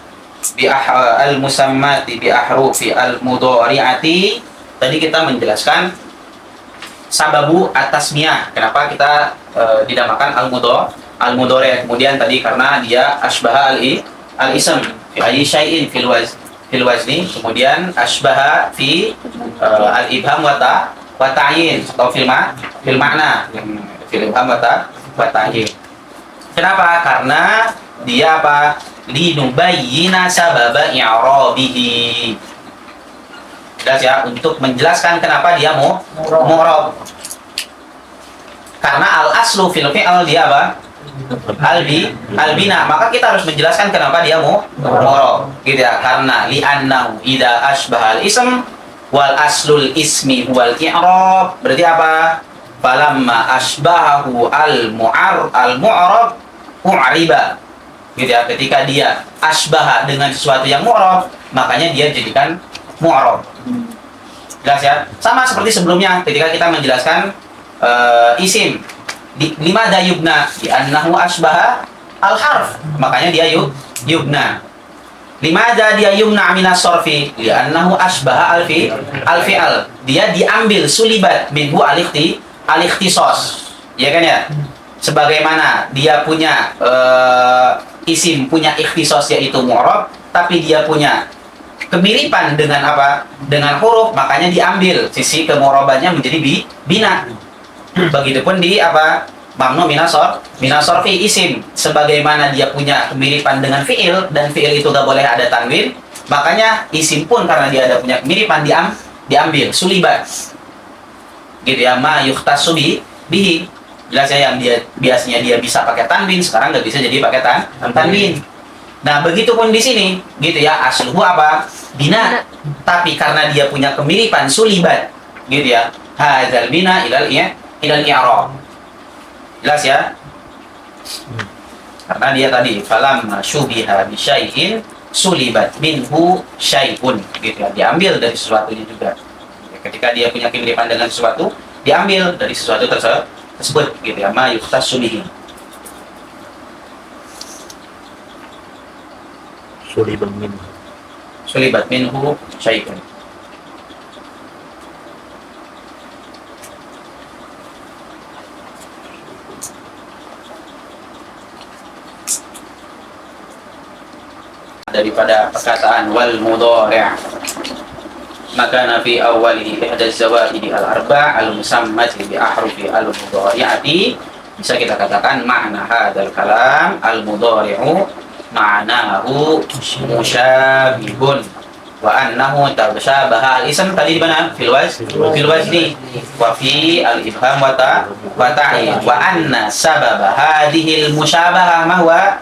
S2: bi al-musammati bi ahrufi al-mudhari'ati? Tadi kita menjelaskan sababu at-tasmiyah. Kenapa kita dinamakan al-mudhari'? Kemudian tadi karena dia asbaha al-ism fi ayyi syai'in fil wazni. Kemudian asbaha fi al-ibham wa ta'yin atau fil ma'na. Fil ibham wa ta'yin. Kenapa? Karena dia apa? Linubayyina sababa i'rabihi. Jelas ya, untuk menjelaskan kenapa dia mu'rab. Karena al-aslu fil fi'l dia apa? Albina. Maka kita harus menjelaskan kenapa dia mu'rab. Gitu ya, karena li'annahu idza asbaha al-ism wal aslul ismi huwal i'rab. Berarti apa? Falamma asbahahu al-mu'rab u'riba. Gitu ya, ketika dia asbaha dengan sesuatu yang mu'rab, makanya dia jadikan mu'rab. Jelas ya? Sama seperti sebelumnya ketika kita menjelaskan isim. Limadha yubna? Li'annahu asbaha al-harf. Makanya dia yubna. Limadha dia yumna minas sorfi? Li'annahu asbaha al-fi'al. Dia diambil sulibat minhu al-ikhtisos. Ya kan ya? Sebagaimana dia punya isim, punya ikhtisos yaitu mu'rab, tapi dia punya kemiripan dengan apa? Dengan huruf, makanya diambil sisi kemu'rabannya menjadi bina. Begitupun di apa? Mamnu minas sorfi isim, sebagaimana dia punya kemiripan dengan fi'il dan fi'il itu gak boleh ada tanwin, Makanya isim pun karena dia ada punya kemiripan diambil sulibat. Gitu ya, ma yukhtassu bihi. Jelas ya, yang dia biasanya dia bisa pakai tanwin, sekarang nggak bisa jadi pakai tanwin. Nah, begitupun di sini, gitu ya, asluhu apa? Bina. Tapi karena dia punya kemiripan sulibat, gitu ya. Hadzal bina ilal i'rab. Jelas ya? Karena dia tadi falam syubiha bi syai'in sulibat minhu syai'un, gitu ya. Diambil dari sesuatunya juga. Ketika dia punya kemiripan dengan sesuatu, diambil dari sesuatu tersebut, gitu ya, ma yukhtassu bihi. Sulibat minhu syai'un. Daripada perkataan wal mudhari', maka nafi awalihi ihda zawaidi al-arba' al-musammati bi ahrufi al-mudhari'ati, bisa kita katakan makna hadzal kalam al-mudhari'u ma'nahu musyabihun wa annahu tashabaha al-ism tadi di mana fil wazni wa fi al-ibham wa ta'in wa anna sababa hadhihi al-musyabaha ma huwa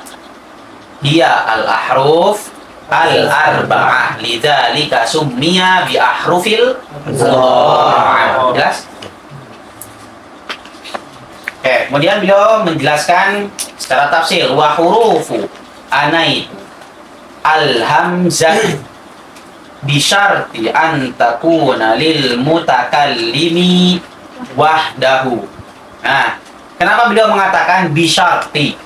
S2: hiya al-ahruf al-arba'ah, lidzalika summiya bi ahrufil mudhari'. Jelas? Oke, kemudian beliau menjelaskan secara tafsir wa hurufu anait al-hamzah bi syarti an takuna lil mutakallimi wahdahu. Nah, kenapa beliau mengatakan bi syarti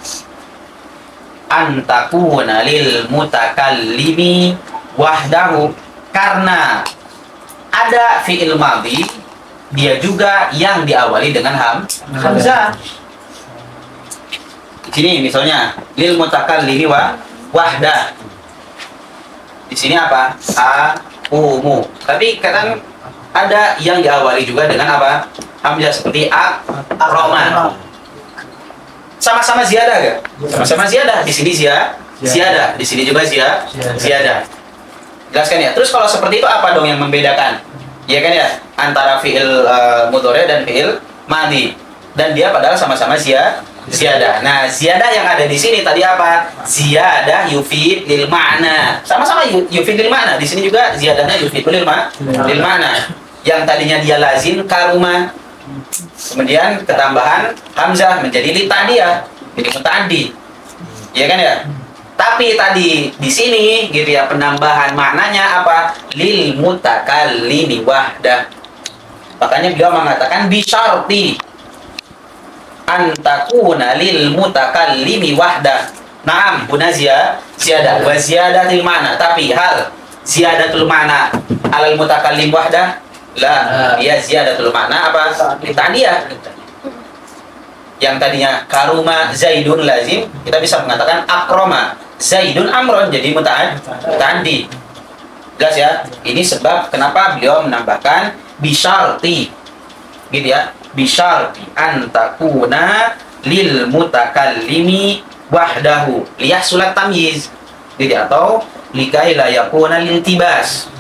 S2: antakuna lil mutakallimi wahdahu? Karena ada fi'il madhi dia juga yang diawali dengan hamzah. Di sini misalnya lil mutakallimi wahdah. Di sini apa? Aqumu. Tapi kadang ada yang diawali juga dengan apa? Hamzah, seperti akroma. Sama-sama ziyadah gak? Sama-sama ziyadah. Di sini ziyadah, di sini juga ziyadah. Jelaskan ya. Terus kalau seperti itu apa dong yang membedakan? Ya kan ya, antara fi'il mudhari' dan fi'il madhi. Dan dia padahal sama-sama ziyadah. Nah, ziyadah yang ada di sini tadi apa? Ziyadah yufid lil ma'na. Sama-sama yufid lil ma'na. Di sini juga ziyadahnya yufid lil ma'na. Yang tadinya dia lazim karuma, kemudian ketambahan hamzah menjadi litadiyah, jadi muta'addi. Iya kan ya? Tapi tadi di sini gitu ya, penambahan maknanya apa? Lil mutakallimi wahdah. Makanya beliau mengatakan bi syarti an takuna lil mutakallimi wahdah. Naam, guna ziyadah wa ziyadatul ma'na. Tapi hal ziyadatul ma'na alal mutakallim wahdah? La, dia ziyadatul makna apa? Litadiyah. Yang tadinya karuma zaidun lazim, kita bisa mengatakan akroma zaidun amron, jadi muta'addi. Jelas ya? Ini sebab kenapa beliau menambahkan bisyarti, gitu ya, bisyarti antakuna lil mutakallimi wahdahu liyahsulat tamyiz, gitu, atau likai la yakuna lil tibas.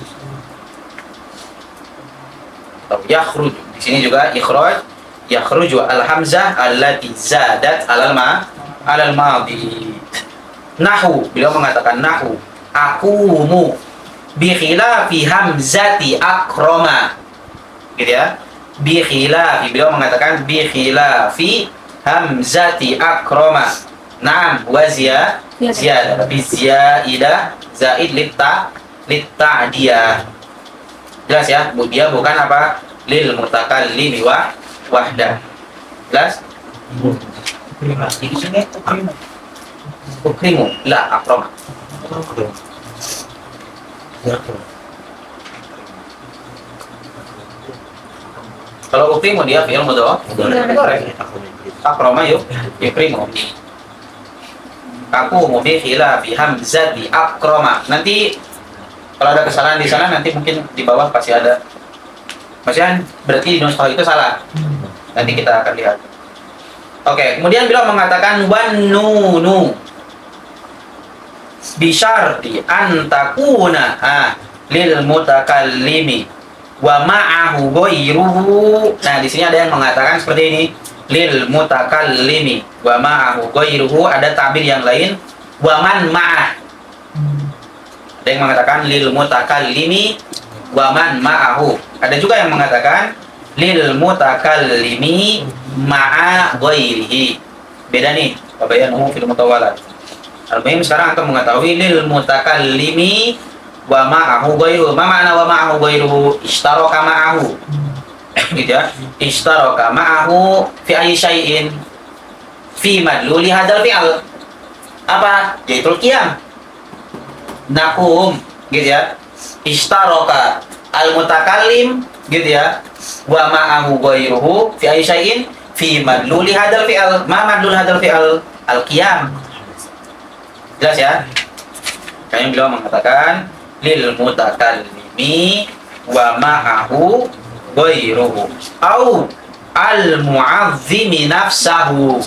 S2: Yakhruj, di sini juga ikhraj, yakhruju al-hamzah allati zadat alal madhi. Nahu, beliau mengatakan nahu akumu bi khilafi hamzati akroma, gitu ya, bi khilafi, beliau mengatakan bi khilafi hamzati akroma. Naam wa ziyadah bi ziyaidah zaid litta'diyah. Jelas ya, dia bukan apa? Lil mutakallimi wahdah. Jelas? Di sini ukrimu la akroma. Kalau ukrimu dia fi'il mudhari'. Akroma yukrimu. Aku mau bi khilafi hamzati akroma. Nanti kalau ada kesalahan di sana, nanti mungkin di bawah pasti ada. Maksudnya berarti di nuskah itu salah. Nanti kita akan lihat. Oke, kemudian beliau mengatakan wan nunu. bisyarti antakuna lil mutakallimi wa ma'ahu ghairuhu. Nah, di sini ada yang mengatakan seperti ini, lil mutakallimi wa ma'ahu ghairuhu. Ada tabir yang lain, wa man ma'ah. Ada yang mengatakan lil mutakallimi wa man ma'ahu. Ada juga yang mengatakan lil mutakallimi ma'a ghairihi. Beda nih, tabayyanu fil mutawalat. Al-muhim sekarang akan mengetahui lil mutakallimi wa ma'ahu ghairuhu. Ma makna wa ma'ahu ghairuhu? Ishtaraka ma'ahu. Gitu ya. Ishtaraka ma'ahu fi ayyi syai'in? Fi madluli hadzal fi'al. Apa? Yaitu qiyam. Naqum, gitu ya. Ishtaraka al-mutakallim, gitu ya. Wa ma'ahu ghairuhu fi ayyi syai'in? Fi madluli hadzal fi'al. Ma madlul hadzal fi'al? Al-qiyam. Jelas ya? Kayaknya beliau mengatakan lil mutakallimi wa ma'ahu ghairuhu au al mu'azzimi nafsahu.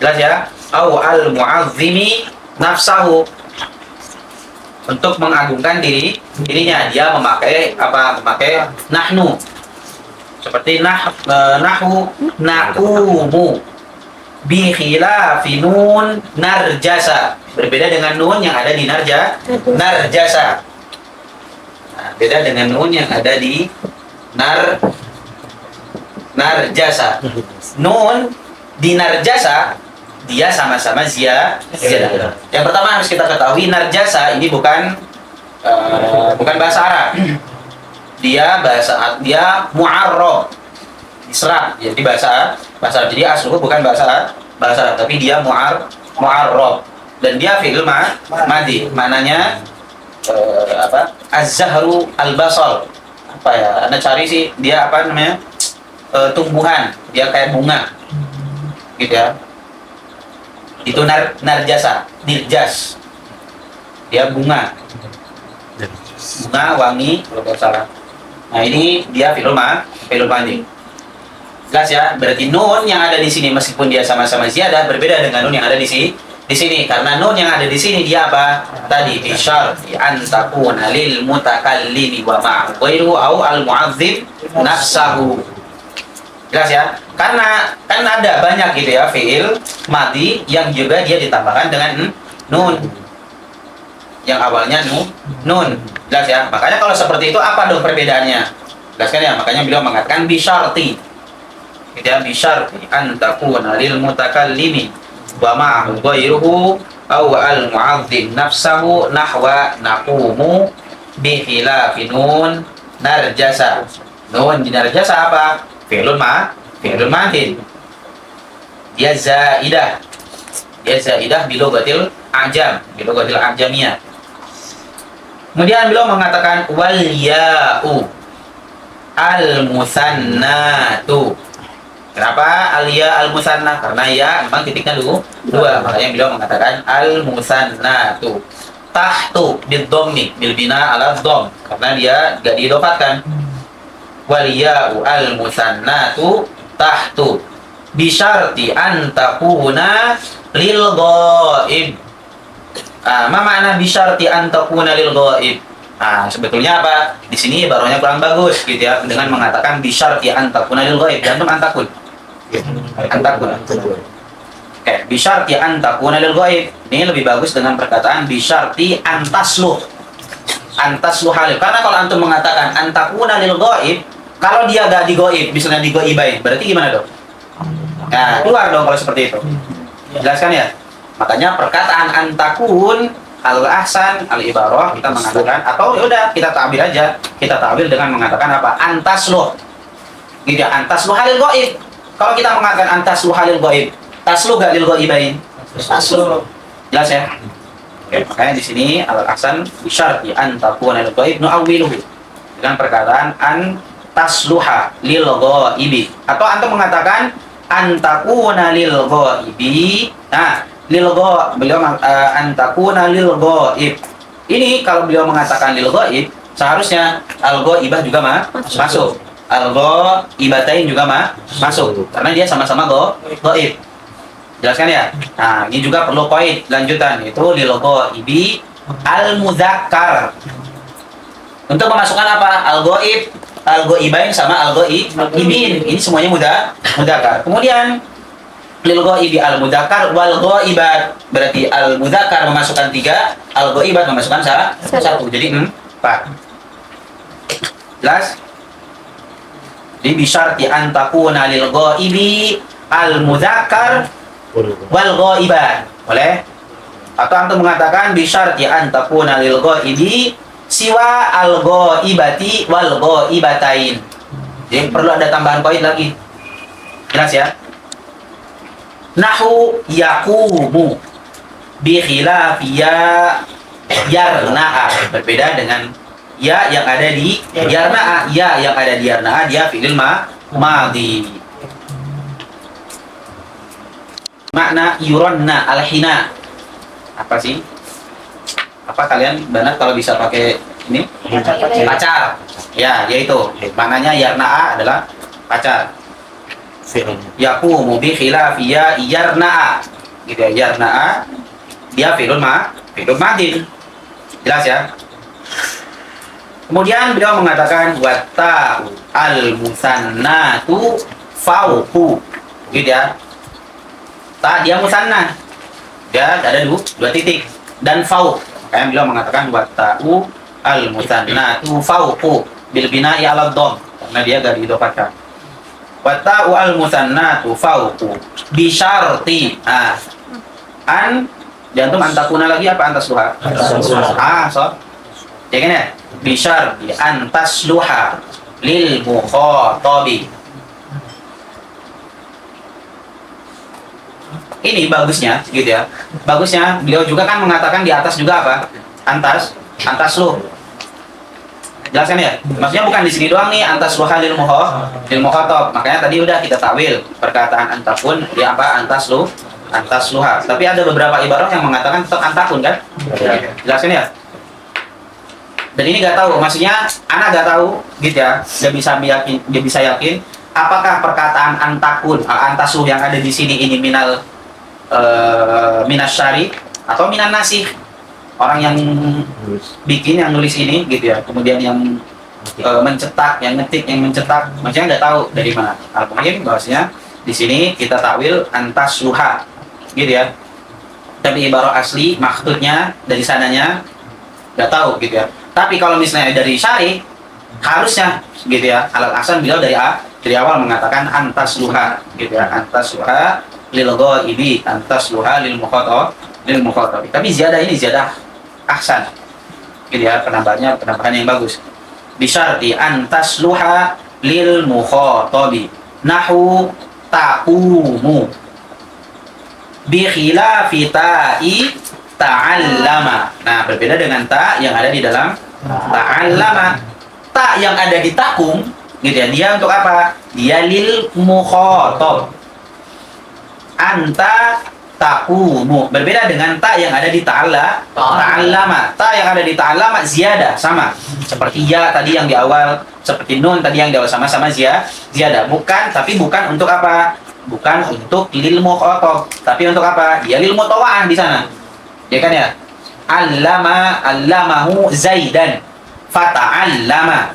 S2: Jelas ya? Au al mu'azzimi nafsahu. Untuk mengagungkan dirinya, dia memakai apa? Memakai nahnu. Seperti nahu naqumu bi khilafi nun narjasa. Berbeda dengan nun yang ada di narjasa. Nah, beda dengan nun yang ada di narjasa. Nun di narjasa dia sama-sama ziyadah. Yang pertama harus kita ketahui, narjasa ini bukan bahasa Arab. Dia mu'arrab. Diserap. Jadi bahasa Arab. Jadi asluhu bukan bahasa Arab, tapi dia mu'arrab. Dan dia fi'il madhi. Maknanya az-zahru al-basal. Apa ya? Anda cari sih, dia apa namanya? Tumbuhan. Dia kayak bunga. Gitu ya. Itu narjasa, nirjas. Dia bunga. Bunga wangi kalau tidak salah. Nah, ini dia fi'il madhi. Jelas ya? Berarti nun yang ada di sini meskipun dia sama-sama ziyadah berbeda dengan nun yang ada di sini. Karena nun yang ada di sini dia apa? Tadi bisyarti an takuna lil mutakallimi wa ma'ahu ghairuhu au al mu'azzim nafsahu. Jelas ya? Karena kan ada banyak gitu ya fi'il madhi yang juga dia ditambahkan dengan nun. Yang awalnya nun. Jelas ya? Makanya kalau seperti itu apa dong perbedaannya? Jelaskan ya? Makanya beliau mengatakan bisyarti. Gitu ya, bisyarti an takuna lil mutakallimi wa ma'ahu ghairuhu aw al mu'azzim nafsahu nahwa naqumu bi khilafi nun narjasa. Nun di narjasa apa? Fi'lun madhin. Dia zaidah bi lughatil ajamiyah. Kemudian beliau mengatakan wal ya'u al musannatu. Kenapa al-ya al-musanna? Karena ya memang titiknya dua. Makanya beliau mengatakan al-musannatu. Tahtu bid-dhammi bil bina ala dhamm. Karena dia enggak diidopatkan. Wal ya'u al-musannatu tahtu bi syarti an takuna lil ghaib. Ma makna bi syarti an takuna lil ghaib? Sebetulnya apa? Di sini barunya kurang bagus gitu ya, dengan mengatakan bi syarti an takuna lil ghaib. Dan antakun. Antakun. Oke, bi syarti an takuna lil ghaib. Ini lebih bagus dengan perkataan bi syarti antasluh. Antasluh halil. Karena kalau antum mengatakan antakuna lil ghaib, kalau dia gak di ghaib, misalnya di ghaibain, berarti gimana dong? Nah, keluar dong kalau seperti itu. Jelaskan ya. Makanya perkataan antakun al-ahsan al-ibarah kita mengatakan, atau yaudah kita ta'bir aja. Kita ta'bir dengan mengatakan apa? Antasluh. Gitu ya, antasluh halil ghaib. Kalau kita mengatakan antasluh halil ghaib, tasluh gak lil ghaibain? Tasluh. Jelas ya? Oke, makanya di sini al-ahsan bisyarti an takuna lil ghaib nu'awwiluhu dengan perkataan an tasluha lil ghaibi. Atau antum mengatakan an takuna lil ghaibi. Nah, lil ghaib beliau antakuna lil ghaib. Ini kalau beliau mengatakan lil ghaib, seharusnya al ghaibah juga masuk. Al ghaibatain juga masuk karena dia sama-sama ghaib. Jelaskan ya. Nah, ini juga perlu qaid lanjutan, itu lil ghaibi al mudzakkar. Untuk memasukkan apa? Al-ghaib, al-ghaibain sama al-ghaibin. Ini semuanya mudzakkar. Kemudian lil ghaibi al mudzakkar wal ghaibat. Berarti al mudzakkar memasukkan 3, al ghaibat memasukkan 1. Jadi 4. Jelas? Jadi bisyarti an takuna lil ghaibi al mudzakkar wal ghaibat. Boleh? Atau antum mengatakan bisyarti an takuna lil ghaibi siwa al ghaibati wal ghaibatain. Jadi perlu ada tambahan poin lagi. Jelas ya? Nahu yaqumu bi khilafi ya yarna'a. Berbeda dengan ya yang ada di yarna'a. Ya yang ada di yarna'a dia fi'il madhi. Makna yuranna al-hina. Apa sih? Apa kalian banat kalau bisa pakai ini? Pacar. Ya, yaitu maknanya yarna'a adalah pacar. Yaqumu bi khilafi ya yarna'a. Gitu ya, yarna'a dia fi'il madin. Jelas ya? Kemudian beliau mengatakan watta'u al-musannatu fauqu. Gitu ya. Ta dia musanna. Dia ada 2 titik dan fauq. Makanya beliau mengatakan watta'u al-musannatu fauqu bil bina'i 'ala dhamm, karena dia enggak diidopatkan. Watta'u al-musannatu fauqu bi syarti an jantung antakuna lagi apa antasluha? So. Ya kan ya? Bi syarti antasluha lil mukhatabi. Ini bagusnya gitu ya. Bagusnya beliau juga kan mengatakan di atas juga apa? Antas lu. Jelaskan ya. Maksudnya bukan di sini doang nih antas luha lil mukhatab. Makanya tadi udah kita takwil perkataan antakun dia apa? Antas luha. Tapi ada beberapa ibarat yang mengatakan tetap antakun kan? Jelaskan ya. Dan ini nggak tahu, maksudnya anak nggak tahu gitu ya. Dia bisa yakin apakah perkataan antakun antasu yang ada di sini ini minas syari atau minan nasih, orang yang bikin yang nulis ini gitu ya, kemudian yang mencetak, yang ngetik, yang mencetak, maksudnya nggak tahu dari mana. Al-Muhim bahwasanya di sini kita takwil antas luha gitu ya, tapi ibarat asli maksudnya dari sananya nggak tahu gitu ya. Tapi kalau misalnya dari syari harusnya gitu ya, alal asan beliau dari awal mengatakan antas luha gitu ya, antas luha lil ghaibi antas luha lil mukhatab. Tapi ziyadah ini ziyadah ahsan gitu ya, penambahan yang bagus. Bisyarti antas luha lil mukhatabi nahu taqumu bi khilafi ta'i ta'allama. Nah, berbeda dengan ta yang ada di dalam ta'allama. Ta yang ada di takum gitu ya, dia untuk apa? Dia lil mukhatab. Anta taqumu. Berbeda dengan ta yang ada di ta'allama. Ta yang ada di ta'allama ziyadah sama. Seperti ya tadi yang di awal, seperti nun tadi yang di awal sama-sama ziyadah. Tapi bukan untuk apa? Bukan untuk lil mukhatab, tapi untuk apa? Dia lil mutawa'ah di sana. Ya kan ya? Allamahu Zaidan fata'allama.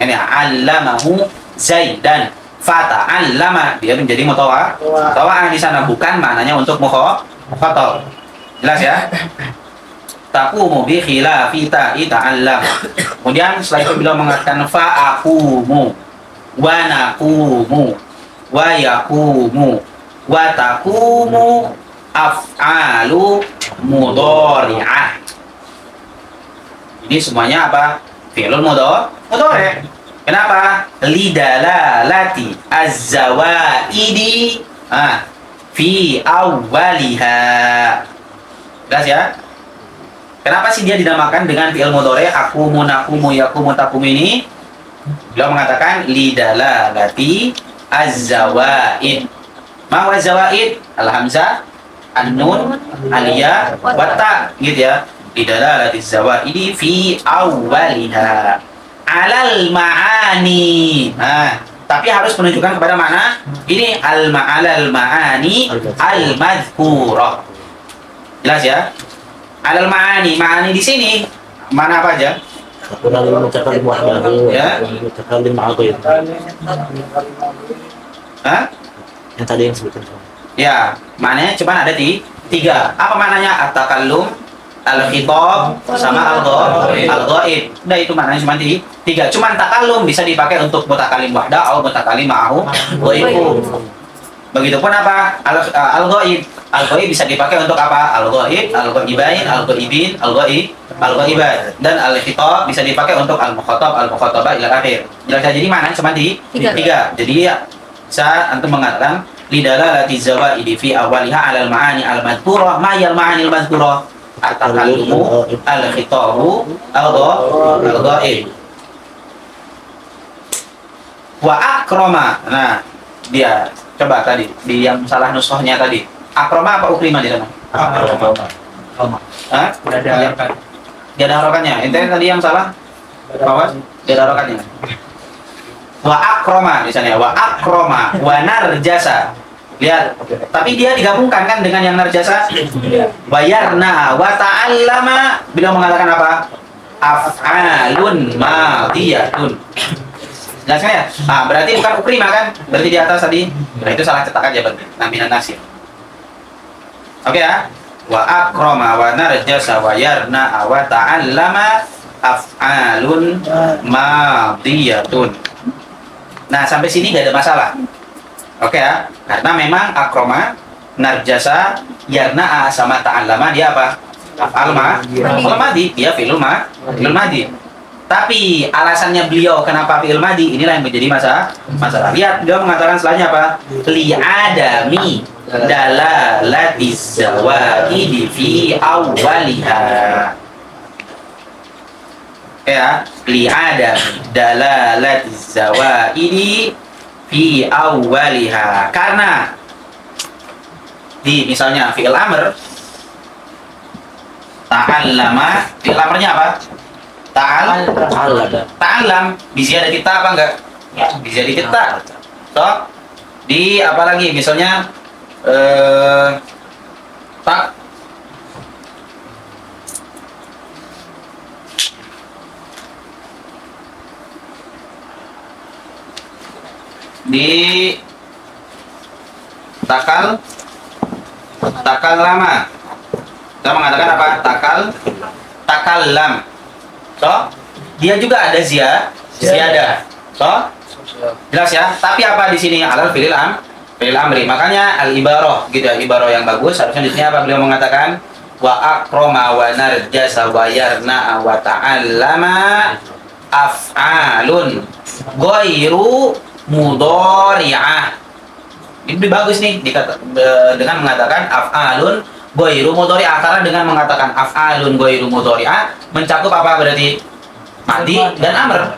S2: Ini allamahu Zaidan fata'allama, dia menjadi mutawa'ah di sana, bukan maknanya untuk mukhatab. Jelas ya? Taqumu bi khilafi ta'i ta'allam. Kemudian setelah itu beliau mengatakan fa'aqumu wa naqumu wa yaqumu wa taqumu af'alu mudhari'ah. Ini semuanya apa? Fi'lul mudhari'. Kenapa? Lidalalati az-zawaidi fi awwaliha. Jelas ya? Kenapa sih dia dinamakan dengan fi'il mudhari'? Aqumu, naqumu, yaqumu, taqumu ini? Beliau mengatakan lidalalati az-zawaid. Ma huwa az-zawaid? Al-hamzah, an-nun, al-ya, wa ta, gitu ya. Lidalalati az-zawaidi fi awwaliha alal ma'ani. Tapi harus menunjukkan kepada mana? Ini al-ma'alal ma'ani al-madhkurah. Jelas ya? Alal ma'ani, ma'ani di sini mana apa aja?
S3: Kurang mutakallim wahdahu,
S2: Ya.
S3: mutakallim ma'a ghairi.
S2: Hah?
S3: Yang tadi yang sebutin.
S2: Ya, maknanya cuma ada di 3. Apa maknanya? At-takallum, al-khitab, sama al-ghaib. Udah itu maknanya cuma di 3. Cuman takallum bisa dipakai untuk mutakallim wahda atau mutakallim ma'ahu ghaibu. Begitupun apa? Al-ghaib. Al-ghaib bisa dipakai untuk apa? Al-ghaib, al-ghaibain, al-ghaibin, al-ghaibat. Dan al-khitab bisa dipakai untuk al-mukhatab, al-mukhatabah ila akhir. Jelas ya? Jadi maknanya cuma di 3. Jadi ya, saat antum mengatakan lidalalati zawaidi fi awaliha 'alal ma'ani al-madhkurah, ma yal ma'ani al-madhkurah? At-takallumu, al-khitabu, al-ghaib. Wa akrama. Nah, dia coba tadi di yang salah nushahnya tadi. Akrama apa ukrima di sana? Hah? Dia ada harokannya. Ente tadi yang salah? Awas, dia ada harokannya. Wa akrama di sana ya. Wa akrama wa narjasa. Lihat. Tapi dia digabungkan kan dengan yang narjasa. Wa yarna wa ta'allama. Beliau mengatakan apa? Af'alun madiyatun. Jelaskan ya? Ah, berarti bukan ukrima kan? Berarti di atas tadi. Nah, itu salah cetak aja berarti. Naminan nasir. Oke ya? Wa akrama wa narjasa wa yarna wa ta'allama af'alun madiyatun. Nah, sampai sini gak ada masalah. Oke ya? Karena memang akrama, narjasa, yarna sama ta'allama dia apa? Af'al madi. Dia fi'il madi. Tapi alasannya beliau kenapa fi'il madi inilah yang menjadi masalah. Lihat, beliau mengatakan setelahnya apa? Li'adami dalalati zawaidi fi awwaliha. Ya, li'adami dalalati zawaidi fi awwaliha. Karena di misalnya fi'il amr ta'allama, fi'il amrnya apa? Ta'allam bisa ada kita apa enggak? Bisa di kita. Toh di apa lagi? Misalnya tak di takal lama. Kita mengatakan apa? Takal lam. So, dia juga ada ziyadah. So, jelas ya. Tapi apa di sini? Alal fi'il amri. Makanya al-ibarah gitu ya, ibarah yang bagus. Harusnya di sini apa beliau mengatakan? Wa akrama wa narjasa wa yarna wa ta'allama af'alun ghairu mudhari'ah. Ini bagus nih dengan mengatakan af'alun ghairu mudhari'ah, karena dengan mengatakan af'alun ghairu mudhari'ah mencakup apa berarti? Madi dan amr.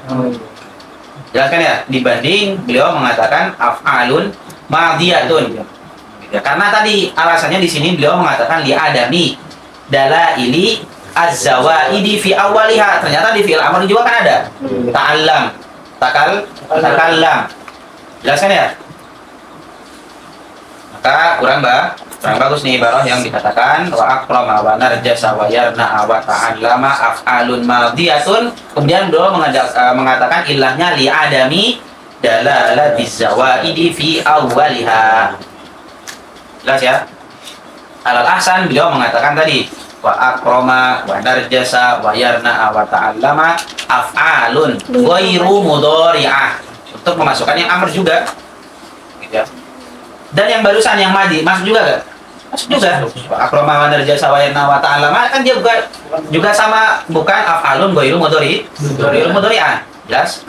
S2: Jelaskan ya, dibanding beliau mengatakan af'alun madiyatun. Ya, karena tadi alasannya di sini beliau mengatakan li adami dalaili az-zawaidi fi awwaliha. Ternyata di fi'il amr juga kan ada ta'allam, takallam. Jelaskan ya? Maka kurang bagus nih ibarah yang dikatakan wa akrama wa narjasa wa yarna wa ta'allama af'alun madiyatun. Kemudian beliau mengatakan ilahnya li adami dalalatiz zawaidi fi awwaliha. Jelas ya? Alal ahsan beliau mengatakan tadi wa akrama wa narjasa wa yarna wa ta'allama af'alun ghairu mudhari'ah, untuk memasukkan yang amr juga. Gitu ya. Dan yang barusan yang madi masuk juga gak? Masuk juga. Akrama wa narjasa wa yarna wa ta'allama kan dia juga sama, bukan af'alun ghairu mudhari'ah. Jelas?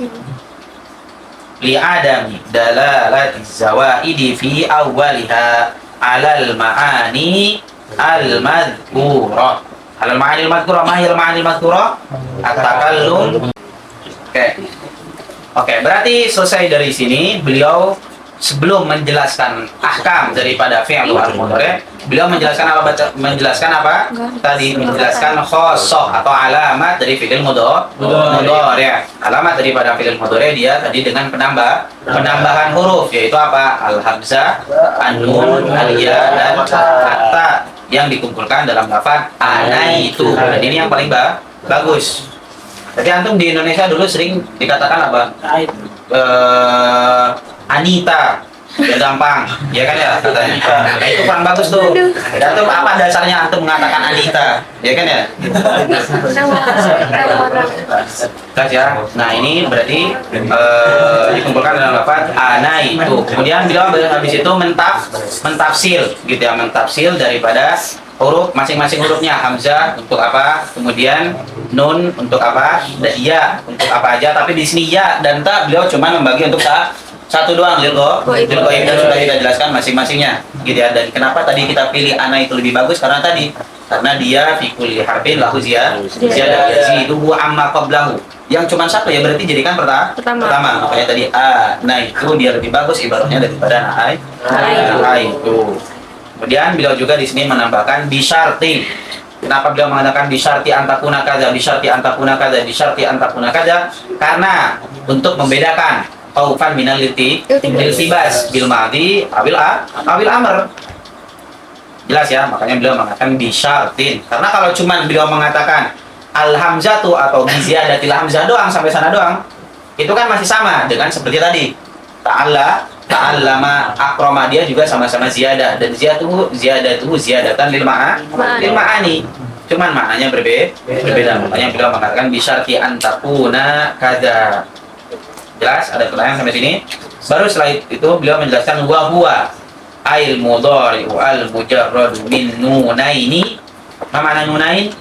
S2: Li adami dalalatiz zawaidi fi awwaliha alal ma'ani al-madhkurah. Alal ma'ani al-madhkurah, mahir ma'ani al-madhkurah at-takallum. Oke, berarti selesai dari sini beliau sebelum menjelaskan ahkam daripada fi'il al-mudhari, beliau menjelaskan apa menjelaskan apa? Tadi menjelaskan khosoh atau alamat dari fi'il mudhari. Alamat daripada fi'il mudhari dia tadi dengan penambahan huruf, yaitu apa? Al-hamzah, an-nun, al-ya dan hatta yang dikumpulkan dalam lafaz anaitu. Dan ini yang paling bagus. Jadi antum di Indonesia dulu sering dikatakan apa? Anita, ya gampang, ya kan ya katanya. Nah, itu kurang bagus tuh. Dan tuh apa dasarnya antum mengatakan Anita, ya kan ya? Jelas ya. Nah ini berarti dikumpulkan dalam lafaz anaitu. Kemudian beliau habis itu mentafsir, gitu ya, mentafsir daripada huruf masing-masing hurufnya. Hamzah untuk apa? Kemudian nun untuk apa? Ya untuk apa aja? Tapi di sini ya dan ta beliau cuma membagi untuk satu doang, Lilgo dan sudah kita jelaskan masing-masingnya, gitu ya. Dan kenapa tadi kita pilih ana itu lebih bagus? Karena dia fi kulli harfin lahu ziyadah yaziduhu amma qablahu. Yang cuma satu ya berarti jadikan pertama. Makanya tadi ana itu dia lebih bagus ibaratnya daripada na itu. Kemudian beliau juga di sini menambahkan bisyarti. Kenapa beliau mengatakan bisyarti antakuna kaza, bisyarti antakuna kaza, bisyarti antakuna kaza? Karena untuk membedakan taufan minal iltibas bil madi awil amr. Jelas ya, makanya beliau mengatakan bisyartin. Karena kalau cuman beliau mengatakan al hamzatu atau biziyadatil hamzah doang sampai sana doang, itu kan masih sama dengan seperti tadi. Ta'allama akroma dia juga sama-sama ziyadah, dan ziyadatuhu ziyadatan lil ma'ani. Cuman maknanya berbeda. Makanya beliau mengatakan bisyarti antakuna kaza. Jelas? Ada pertanyaan sampai sini? Baru setelah itu beliau menjelaskan wa huwa ail mudhari'u al mujarradu min nunaini. Apa makna nunain?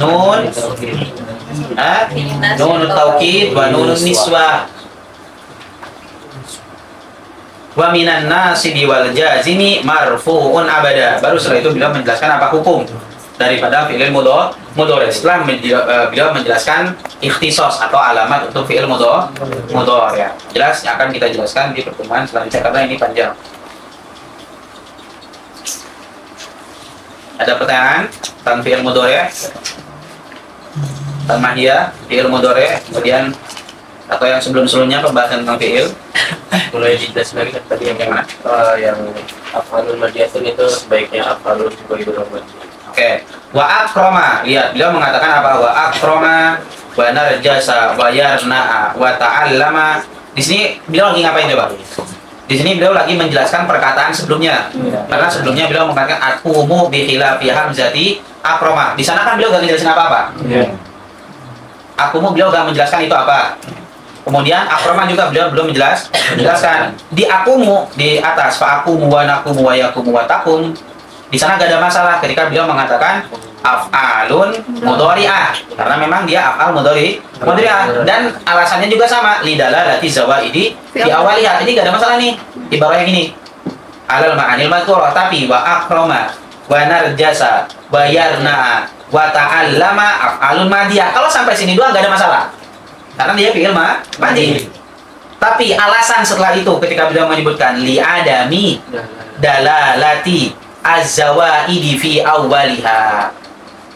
S2: Nun taukid wa nun niswa. Wa minan nasibi wal jazimi marfu'un abada. Baru setelah itu beliau menjelaskan apa hukum daripada fi'il mudhari. Setelah beliau menjelaskan ikhtisos atau alamat untuk fi'il mudhari ya. Jelas akan kita jelaskan di pertemuan selanjutnya karena ini panjang. Ada pertanyaan tentang fi'il mudhari? Tentang mahiyah fi'il mudhari, kemudian atau yang sebelum-sebelumnya pembahasan tentang fi'il?
S4: Mulai dijelaskan lagi kan tadi yang mana? Yang afalul madiyatun itu sebaiknya afalul ghairul madiyah.
S2: Oke, wa akroma, lihat beliau mengatakan apa? Wa akroma, wa narjasa, wa yarna'a, wa ta'allama. Di sini beliau lagi ngapain coba? Di sini beliau lagi menjelaskan perkataan sebelumnya. Karena sebelumnya beliau mengatakan akumu bi khilafi hamzati akroma. Di sana kan beliau gak menjelaskan apa-apa. Akumu beliau gak menjelaskan itu apa. Kemudian akroma juga beliau belum menjelaskan. Di akumu di atas fa akumu wa nakumu wa yakumu wa takum. Di sana gak ada masalah ketika beliau mengatakan af'alun mudhari'ah, karena memang dia af'al mudhari'ah, dan alasannya juga sama lidalalati zawaidi di awaliyah. Ini gak ada masalah nih ibarat yang ini alal ma'anil madhkurah. Tapi wa akroma wa narjasa wa yarna'a wa ta'allama af'alun madiyah, kalau sampai sini doang gak ada masalah karena dia fi'il madi. Tapi alasan setelah itu ketika beliau menyebutkan li adami dalalati az-zawaidi fi awwaliha.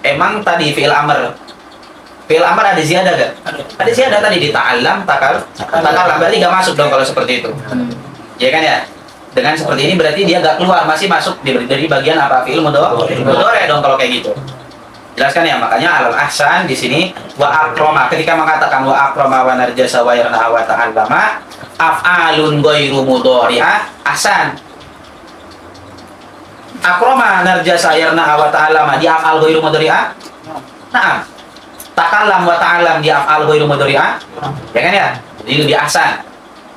S2: Emang tadi fi'il amr ada ziyadah gak? Ada ziyadah tadi di ta'allam, takallam, berarti gak masuk dong kalau seperti itu. Ya kan ya? Dengan seperti ini berarti dia gak keluar, masih masuk dari bagian apa? Fi'il mudhari dong kalau kayak gitu. Jelaskan ya, makanya alal ahsan di sini wa akroma, ketika mengatakan wa akroma wa narjasa wa yarna wa ta'allama af'alun ghairu mudhari'ah ahsan. Akroma narjasa yarna wa ta'allama di af'al ghairu mudhari'ah. Nah, takallam wa ta'allam di af'al ghairu mudhari'ah. Ya kan ya? Jadi lebih ahsan.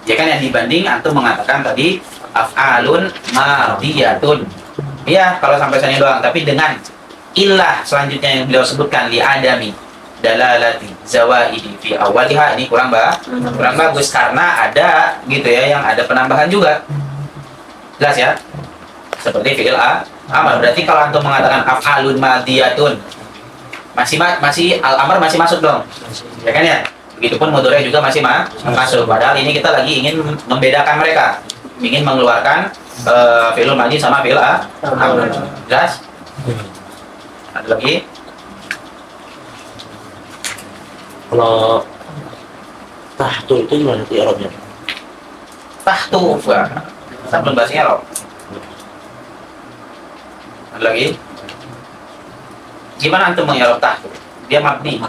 S2: Ya kan ya, dibanding antum mengatakan tadi af'alun madiyatun. Iya, kalau sampai sana doang, tapi dengan illah selanjutnya yang beliau sebutkan li adami dalalati zawaidi fi awwaliha, ini kurang bagus karena ada gitu ya, yang ada penambahan juga. Jelas ya? Seperti fi'il amr. Berarti kalau antum mengatakan af'alun madiyatun masih al-amr masih masuk dong. Ya kan ya? Begitupun mudhari juga masih masuk. Padahal ini kita lagi ingin membedakan mereka, ingin mengeluarkan fi'il madhi sama fi'il amr. Jelas? Ada lagi?
S3: Kalau tahtu itu gimana nanti Arabnya?
S2: Tahtu, saya belum bahas Arab. Ada lagi? Gimana antum mengi'rab tahtu? Dia mabni.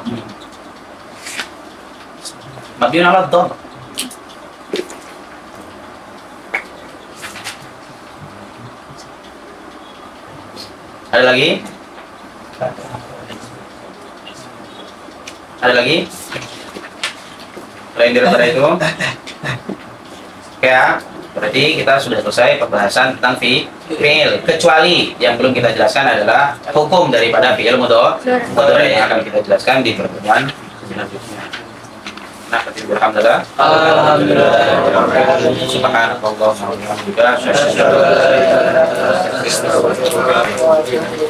S2: Mabni ala dhamm. Ada lagi? Ada lagi? Selain daripada itu? Oke ya, berarti kita sudah selesai pembahasan tentang fi'il. Kecuali yang belum kita jelaskan adalah hukum daripada fi'il mudhari yang akan kita jelaskan di pertemuan selanjutnya. Nah, alhamdulillah. Subhanallah wa bihamdika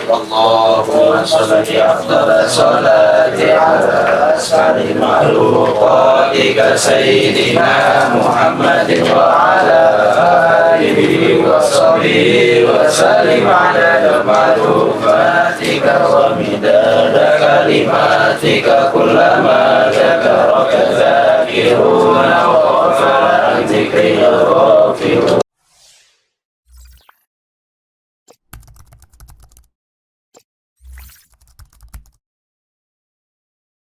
S2: Allahumma shalli ala salati ala sayyidil makhluqatika sayyidina Muhammadin wa ala alihi wa sahbihi wa sallim ala makhluqatika wa midada kalimatika kullama dzakaraka dzakiruna wa ghafara an dzikrika